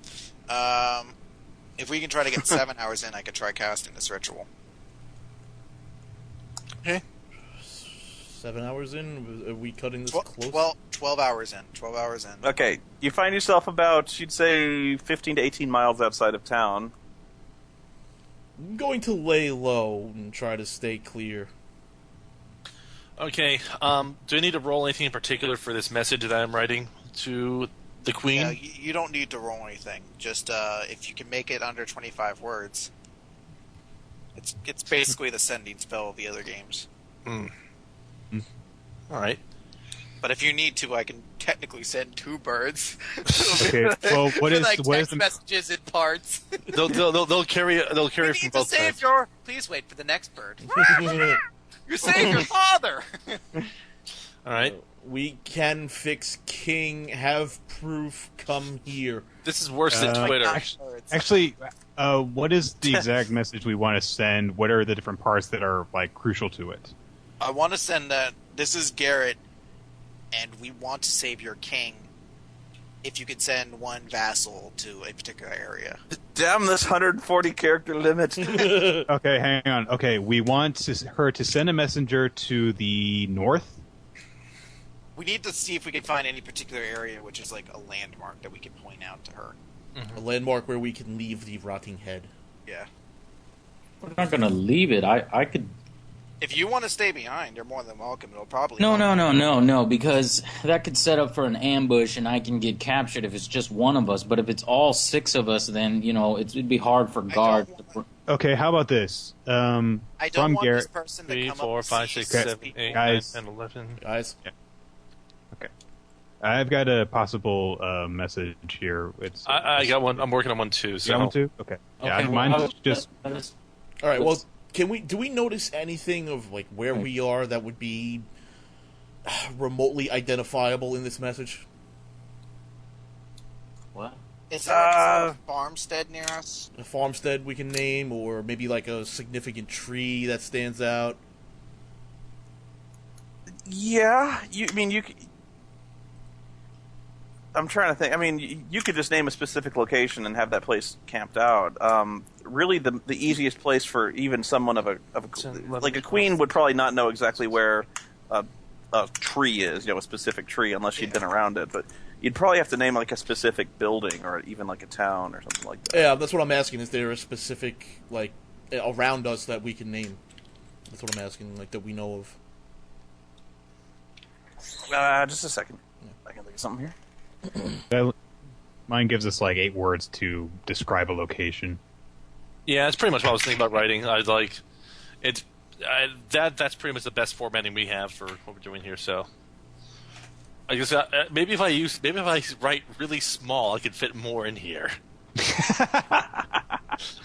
If we can try to get 7 hours in, I could try casting this ritual. Okay. 7 hours in? Are we cutting this close? Well, 12 hours in. 12 hours in. Okay, you find yourself about, you'd say, 15 to 18 miles outside of town. I'm going to lay low and try to stay clear. Okay, do I need to roll anything in particular for this message that I'm writing to the Queen? Yeah, you don't need to roll anything. Just if you can make it under 25 words. It's basically the sending spell of the other games. Alright. But if you need to, I can technically send 2 birds. Okay, well, what is text the messages in parts? They'll carry We from need to both save sides. your... Please wait for the next bird. You saved your father! Alright. We can fix King. Have proof. Come here. This is worse than Twitter. Actually, what is the exact message we want to send? What are the different parts that are crucial to it? I want to send that. This is Garrett, and we want to save your king. If you could send 1 vassal to a particular area. Damn this 140 character limit. Okay, hang on. Okay, we want her to send a messenger to the north. We need to see if we can find any particular area which is like a landmark that we can point out to her. A landmark where we can leave the rotting head. Yeah. We're not going to leave it. I could... If you want to stay behind, you're more than welcome. It'll probably... No, because that could set up for an ambush and I can get captured if it's just one of us. But if it's all 6 of us, then, it'd be hard for guards. Okay, how about this? I don't from want Garrett, this person to 3, come 4, up 5, 6, and 7, speak. 8, 9, Guys. 10, 11. Guys? I've got a possible message here. I got one. I'm working on one too. So. You got one too? Okay. Yeah, Okay, mine's just... All right. Well, do we notice anything of where we are that would be remotely identifiable in this message? What? Is there a farmstead near us? A farmstead we can name, or maybe a significant tree that stands out. Yeah, I'm trying to think. You could just name a specific location and have that place camped out. Really, the easiest place for even someone of a queen would probably not know exactly where a tree is, a specific tree, unless she'd been around it. But you'd probably have to name a specific building or even a town or something like that. Yeah, that's what I'm asking. Is there a specific around us that we can name? That's what I'm asking, like, that we know of. Just a second. I can think of something here. Mine gives us like 8 words to describe a location. Yeah, that's pretty much what I was thinking about writing. I was like, that's pretty much the best formatting we have for what we're doing here. So, I guess maybe if I write really small, I could fit more in here. I'm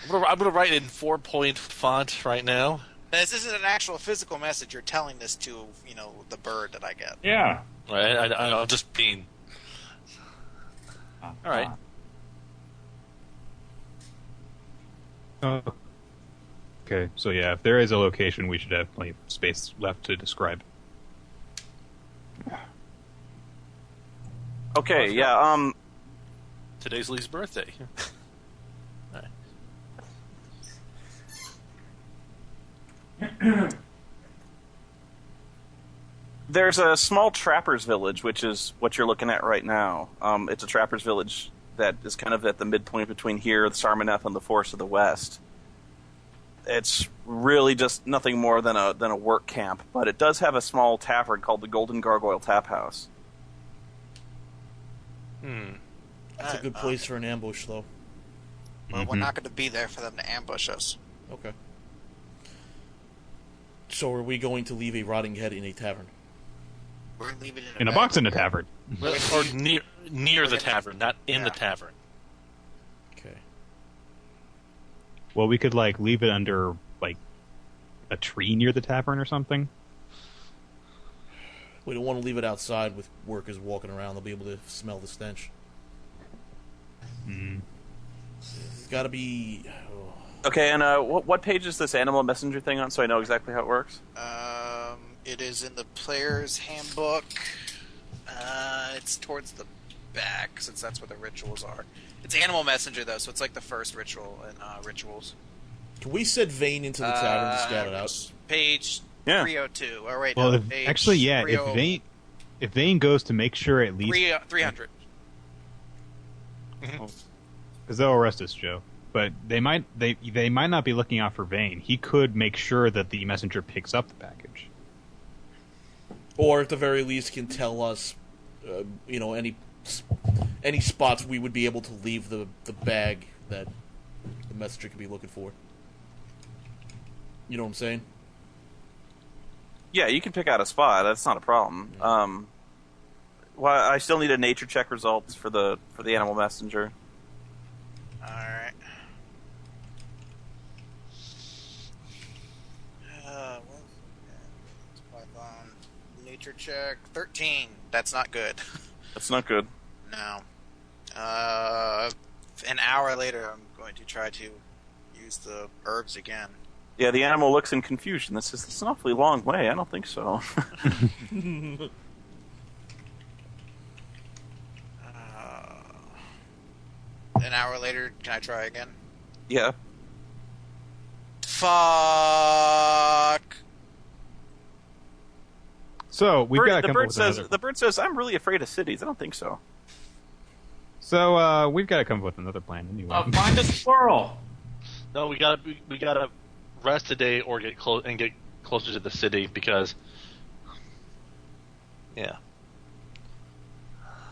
gonna write in 4-point font right now. This isn't an actual physical message. You're telling this to, the bird that I get. Yeah. I'm just being. All right. Okay, so yeah, if there is a location, we should have plenty of space left to describe. Okay, yeah. Today's Lee's birthday. There's a small trapper's village, which is what you're looking at right now. It's a trapper's village that is kind of at the midpoint between here, the Sarmaneth, and the Forest of the West. It's really just nothing more than a work camp, but it does have a small tavern called the Golden Gargoyle Tap House. That's a good place for an ambush, though. Well, we're not going to be there for them to ambush us. Okay. So are we going to leave a rotting head in a tavern? We're going to leave it In a box in a tavern. Or near the tavern, not in the tavern. Okay. Well, we could like leave it under like a tree near the tavern or something. We don't want to leave it outside with workers walking around. They'll be able to smell the stench. It's got to be... Okay, and what page is this animal messenger thing on, so I know exactly how it works? It is in the player's handbook. It's towards the back, since that's where the rituals are. It's animal messenger, though, so it's like the first ritual in rituals. Can we set Vane into the tavern to scout it out? Page Yeah. 302. Oh, wait, Well, no, page actually, yeah. 30 If Vane goes to make sure at least 300. because they'll arrest us, Joe. But they might not be looking out for Vane. He could make sure that the messenger picks up the package, Or at the very least can tell us, any spots we would be able to leave the bag that the messenger could be looking for. You know what I'm saying? Yeah, you can pick out a spot. That's not a problem. Well, I still need a nature check results for the animal messenger. Alright. Python. Nature check. 13. That's not good. That's not good. No. An hour later, I'm going to try to use the herbs again. Yeah, the animal looks in confusion. This is an awfully long way. I don't think so. An hour later, can I try again? Yeah. Fuck! so we've got to come up with another. The bird says, "I'm really afraid of cities." I don't think so. So we've got to come up with another plan anyway. Find a squirrel. No, we gotta rest today or get closer to the city because. Yeah.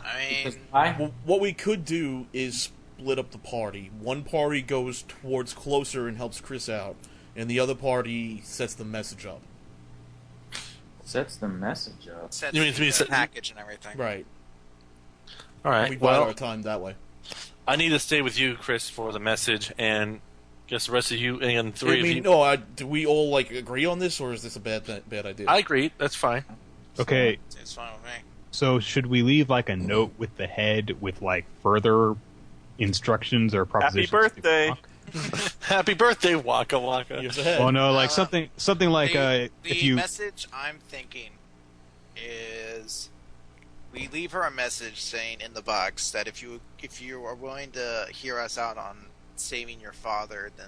I mean, Well, what we could do is split up the party. One party goes towards closer and helps Chris out, and the other party sets the message up. Sets the message up. sets You mean to me the set- package and everything. Right. All right. We bide our time that way. I need to stay with you, Chris, for the message, and guess the rest of you and three of you. No, do we all agree on this, or is this a bad idea? I agree. That's fine. Okay, It's fine with me. so should we leave like a note with the head with like further instructions or propositions? birthday. Happy birthday, Waka Waka. Here's the head. Oh no, like something like the if you message I'm thinking is we leave her a message saying in the box that if you are willing to hear us out on saving your father, then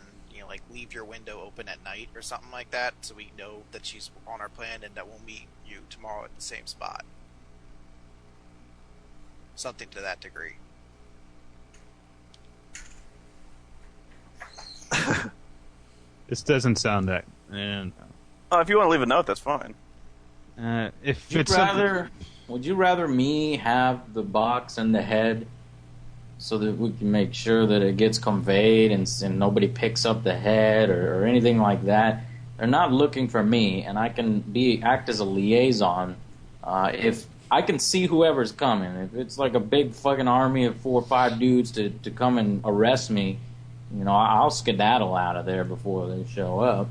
leave your window open at night or something like that, so we know that she's on our plan and that we'll meet you tomorrow at the same spot. Something to that degree. this doesn't sound that. And Oh, if you want to leave a note, that's fine. If Would it's you something- rather? Would you rather me have the box and the head, so that we can make sure that it gets conveyed and nobody picks up the head or anything like that? They're not looking for me, and I can act as a liaison. If I can see whoever's coming, if it's like a big fucking army of 4 or 5 dudes to come and arrest me, I'll skedaddle out of there before they show up.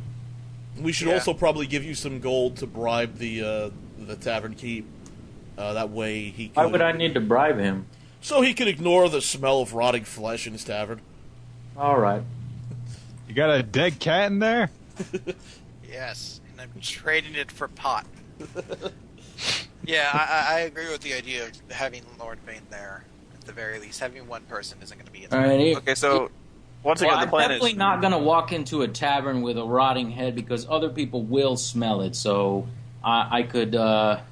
We should also probably give you some gold to bribe the tavern keep. That way he could... Why would I need to bribe him? So he could ignore the smell of rotting flesh in his tavern. All right. You got a dead cat in there? Yes, and I'm trading it for pot. Yeah, I agree with the idea of having Lord Vane there. At the very least, having one person isn't going to be enough. All right. Okay, so once again, the I'm plan definitely is not going to walk into a tavern with a rotting head because other people will smell it. So I could. No.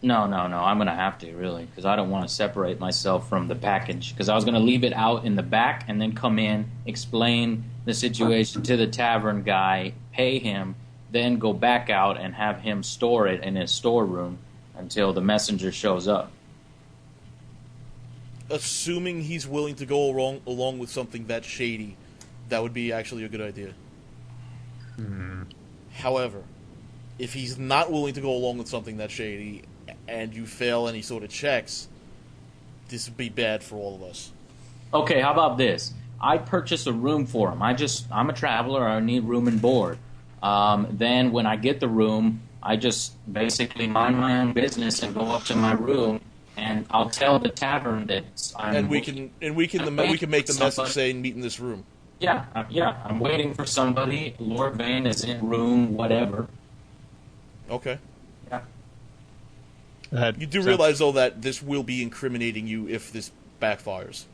I'm going to have to really because I don't want to separate myself from the package because I was going to leave it out in the back and then come in, explain the situation to the tavern guy, pay him, then go back out and have him store it in his storeroom until the messenger shows up. Assuming he's willing to go along with something that shady, that would be actually a good idea. However, if he's not willing to go along with something that shady, and you fail any sort of checks, this would be bad for all of us. Okay, how about this? I purchase a room for him. I'm a traveler. I need room and board. Then when I get the room, I just basically mind my own business and go up to my room, and I'll tell the tavern that we can make the message saying meet in this room. Yeah. I'm waiting for somebody. Lord Vane is in room whatever. Okay. Yeah. You do realize though that this will be incriminating you if this backfires.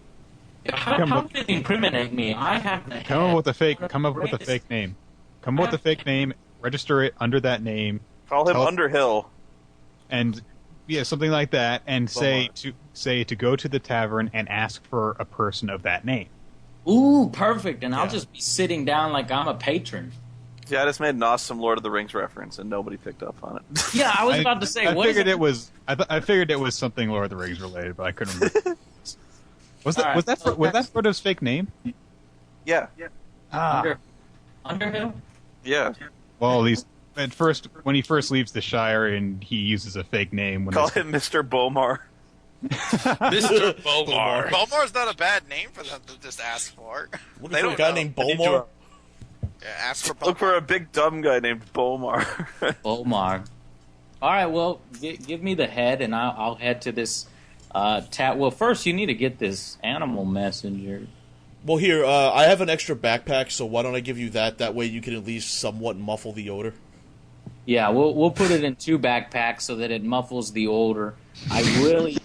How did it incriminate me? I have the Come up with a fake name. Come up with a fake name. Register it under that name. call him Underhill. And something like that. And say to go to the tavern and ask for a person of that name. Ooh, perfect. And I'll just be sitting down like I'm a patron. Yeah, I just made an awesome Lord of the Rings reference, and nobody picked up on it. Yeah, I was about to say. I figured it was something Lord of the Rings related, but I couldn't remember. Was that Frodo's fake name? Yeah. Underhill? Yeah. Well, at least when he first leaves the Shire, and he uses a fake name. Call him Mr. Bomar. Mr. Bomar. Bomar's not a bad name for them to just ask for. Looking for a guy named Bomar? Yeah, ask for Bomar. Look for a big dumb guy named Bomar. Bomar. All right, well, give me the head, and I'll head to this Well, first you need to get this animal messenger. Well, here, I have an extra backpack, so why don't I give you that? That way you can at least somewhat muffle the odor. Yeah, we'll put it in 2 backpacks so that it muffles the odor. I really...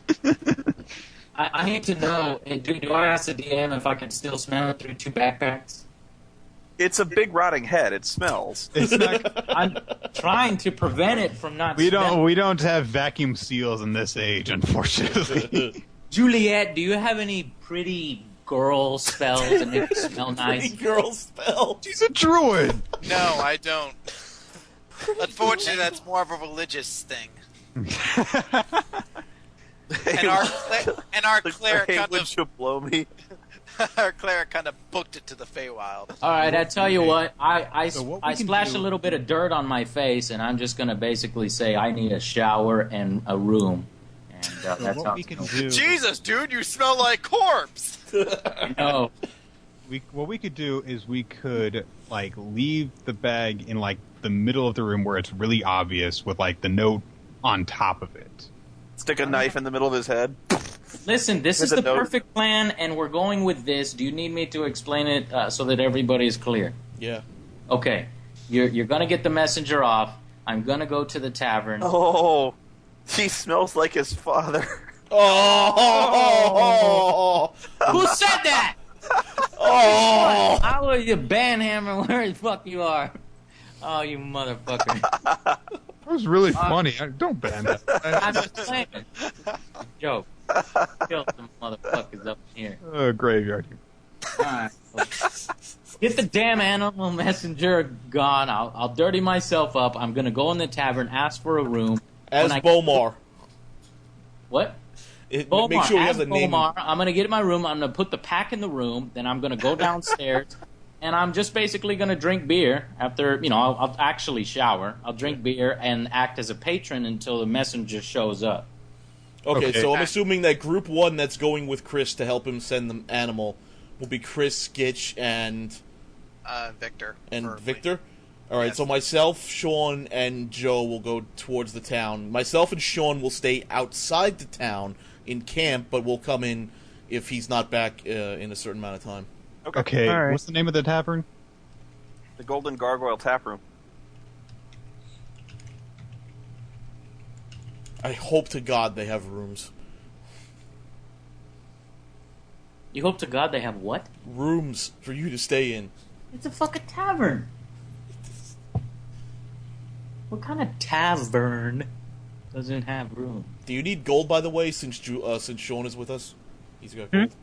I need to know, do I ask the DM if I can still smell it through 2 backpacks? It's a big rotting head. It smells. It's not. I'm trying to prevent it from not We smelling. don't have vacuum seals in this age, unfortunately. Juliet, do you have any pretty girl spells that make you smell nice? Girl spell. She's a druid. No, I don't. Unfortunately, that's more of a religious thing. And our cleric kind would you blow me? our cleric kind of booked it to the Feywild. All right, I tell you what, I can splash do- a little bit of dirt on my face, and I'm just going to basically say I need a shower and a room. And that's what how we it's can going. do. Jesus, dude, you smell like corpse. No. What we could do is we could leave the bag in the middle of the room where it's really obvious with the note on top of it. Stick a knife in the middle of his head. Listen, this is Here's a the note. perfect plan, and we're going with this. Do you need me to explain it so that everybody is clear? Yeah. Okay, you're going to get the messenger off. I'm going to go to the tavern. Oh, he smells like his father. Oh! Who said that? Oh! How are you, banhammer? Where the fuck you are? Oh, you motherfucker! That was really funny. Don't ban that. I'm just playing. Joke. Kill some motherfuckers up in here. Graveyard. Alright. Get the damn animal messenger gone. I'll dirty myself up. I'm gonna go in the tavern, ask for a room. As Bomar. What? Bomar, make sure you have the name. Bomar, I'm gonna get in my room. I'm gonna put the pack in the room. Then I'm gonna go downstairs, and I'm just basically gonna drink beer. After I'll actually shower. I'll drink beer and act as a patron until the messenger shows up. Okay, so I'm assuming that Group 1 that's going with Chris to help him send the animal will be Chris, Skitch, and Victor. And Victor? Alright, so myself, Sean, and Joe will go towards the town. Myself and Sean will stay outside the town in camp, but we'll come in if he's not back in a certain amount of time. Okay, All right. What's the name of the tavern? The Golden Gargoyle Tap Room. I hope to God they have rooms. You hope to God they have what? Rooms for you to stay in. It's a fucking tavern. What kind of tavern doesn't have room? Do you need gold, by the way, since Sean is with us? He's got gold.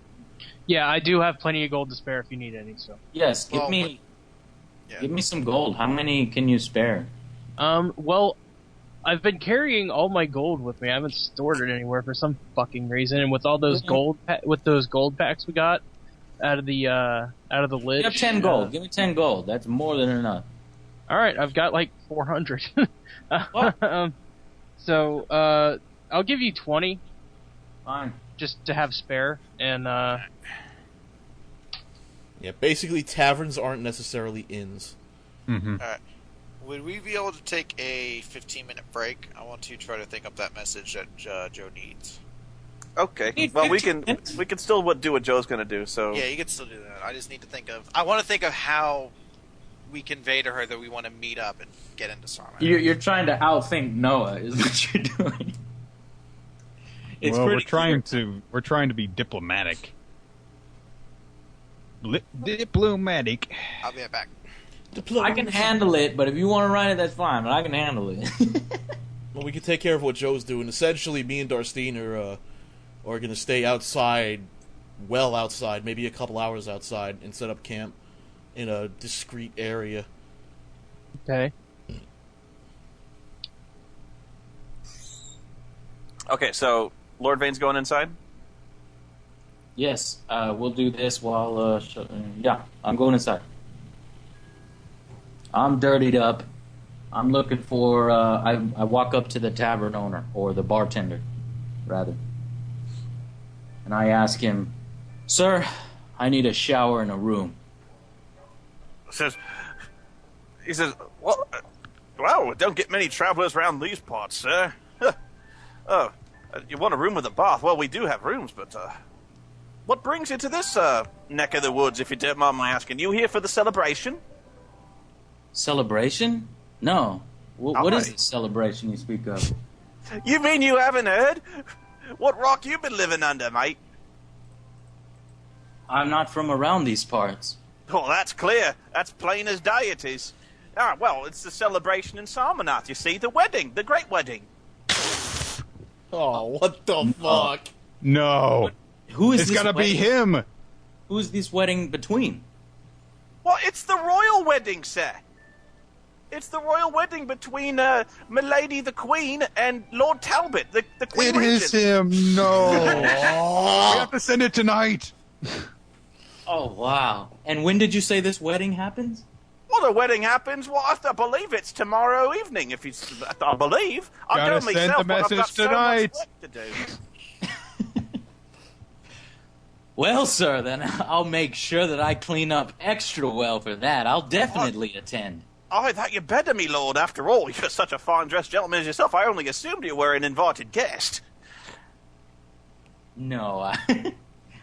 Yeah, I do have plenty of gold to spare if you need any. So. Yes, give me some gold. How many can you spare? Well, I've been carrying all my gold with me. I haven't stored it anywhere for some fucking reason. And with all those gold packs we got out of the lit. You have 10 gold. Give me 10 gold. That's more than enough. All right, I've got like 400. So I'll give you 20. Fine. Just to have spare. And yeah, basically taverns aren't necessarily inns. Mm-hmm. Alright. Would we be able to take a 15-minute break? I want to try to think up that message that Joe needs. Okay. Well, we can still do what Joe's going to do. So Yeah, you can still do that. I just need to think of... I want to think of how we convey to her that we want to meet up and get into Sarma. You're trying to outthink Noah, is what you're doing. We're trying to be diplomatic. Diplomatic. I'll be right back. I can handle it, but if you want to run it, that's fine. But I can handle it. Well, we can take care of what Joe's doing. Essentially, me and Darstine are going to stay outside, well outside, maybe a couple hours outside, and set up camp in a discreet area. okay. Okay, so Lord Vane's going inside? Yes, we'll do this while... yeah, I'm going inside. I'm dirtied up. I'm looking for... I walk up to the tavern owner, or the bartender, rather. And I ask him, "Sir, I need a shower and a room." He says, well, don't get many travelers around these parts, sir. You want a room with a bath? Well, we do have rooms, but what brings you to this neck of the woods, if you don't mind my asking? You here for the celebration? Celebration? No. What is Aye. the celebration you speak of? You mean you haven't heard? What rock you been living under, mate? I'm not from around these parts. Oh, that's clear. That's plain as day it is. Ah, well, it's the celebration in Sarmanath, you see, the wedding, the great wedding. Oh, what the fuck? No. Who is It's this gotta be wedding? him. Who's this wedding between? Well, it's the royal wedding, sir. It's the royal wedding between Milady the Queen and Lord Talbot, the Queen It is Regent. him. No. We have to send it tonight. Oh, wow. And when did you say this wedding happens? Well, the wedding happens, well, I believe it's tomorrow evening, if it's, I believe. I've Gotta done send myself, the but I've got message so tonight. much work to do. Well, sir, then I'll make sure that I clean up extra well for that. I'll definitely attend. Oh, that you better, me lord. After all, you're such a fine-dressed gentleman as yourself. I only assumed you were an invited guest. No,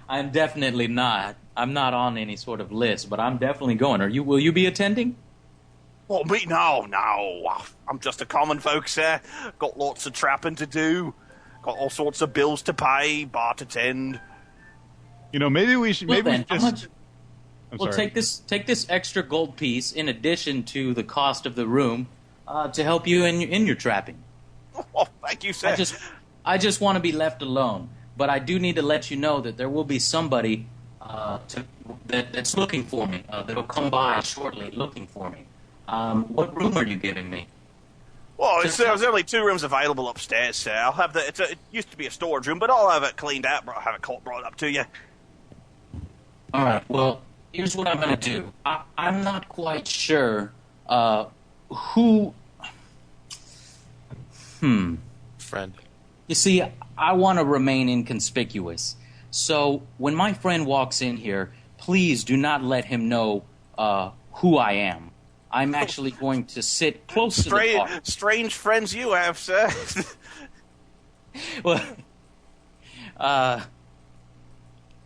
I'm definitely not. I'm not on any sort of list, but I'm definitely going. Will you be attending? Well, me, no. I'm just a common folk, sir. Got lots of trapping to do. Got all sorts of bills to pay, bar to tend. You know, maybe we should. Well, Maybe we then, should how just. much? I'm Well, sorry. take this extra gold piece in addition to the cost of the room to help you in your trapping. Oh, thank you, sir. I just want to be left alone, but I do need to let you know that there will be somebody that's looking for me. That'll come by shortly, looking for me. What room are you giving me? Well, there's only 2 rooms available upstairs, sir. I'll have it used to be a storage room, but I'll have it cleaned out. Have it brought up to you. All right. Well, here's what I'm going to do. I'm not quite sure who. Friend. You see, I want to remain inconspicuous. So when my friend walks in here, please do not let him know who I am. I'm actually going to sit close to the bar. Strange friends you have, sir. Well,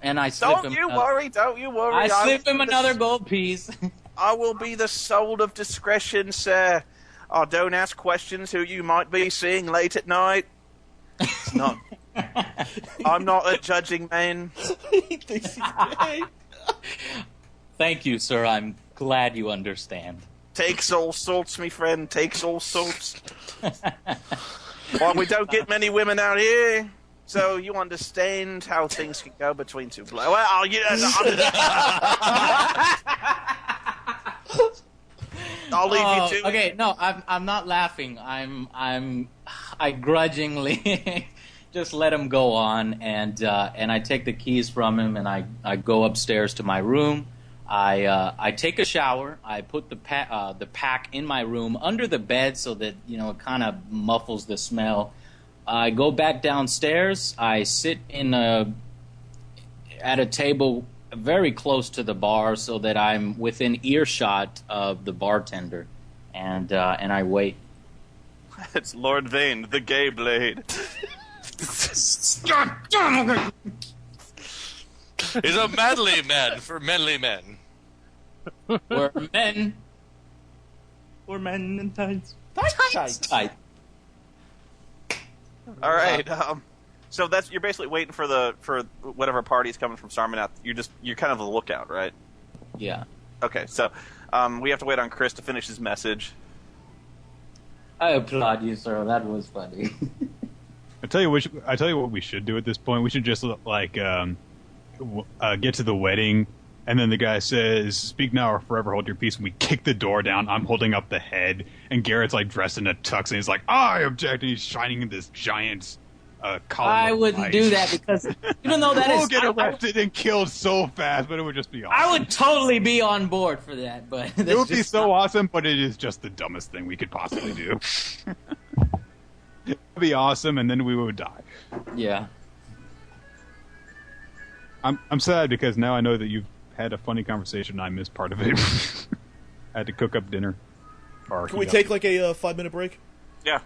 and I slip him. Don't you worry. I slip him another gold piece. I will be the soul of discretion, sir. I don't ask questions who you might be seeing late at night. It's not. I'm not a judging man. He thinks he's gay. Thank you, sir. I'm glad you understand. Takes all sorts, me friend. Takes all sorts. Well, we don't get many women out here, so you understand how things can go between two. Well, I'll leave you to. Okay, no, I'm not laughing. I grudgingly just let him go on, and I take the keys from him, and I go upstairs to my room. I take a shower. I put the pack in my room under the bed so that it kind of muffles the smell. I go back downstairs. I sit at a table very close to the bar so that I'm within earshot of the bartender, and I wait. It's Lord Vane, the gay blade. He's a manly man for manly men. We're men. We're men in tights. Tights. All right. So you're basically waiting for whatever party's coming from Sarmanath. You're kind of the lookout, right? Yeah. Okay. So we have to wait on Chris to finish his message. I applaud you, sir. That was funny. I tell you what we should do at this point. We should just get to the wedding, and then the guy says, "Speak now or forever hold your peace." And we kick the door down. I'm holding up the head, and Garrett's dressed in a tux, and he's like, "I object." And he's shining in this giant column. I of wouldn't light. do that because even though that we'll is, get arrested and killed so fast, but it would just be awesome. I would totally be on board for that, but it would be so awesome. But it is just the dumbest thing we could possibly do. It would be awesome, and then we would die. Yeah. I'm sad because now I know that you've had a funny conversation and I missed part of it. I had to cook up dinner. Can we take a 5-minute break? Yeah.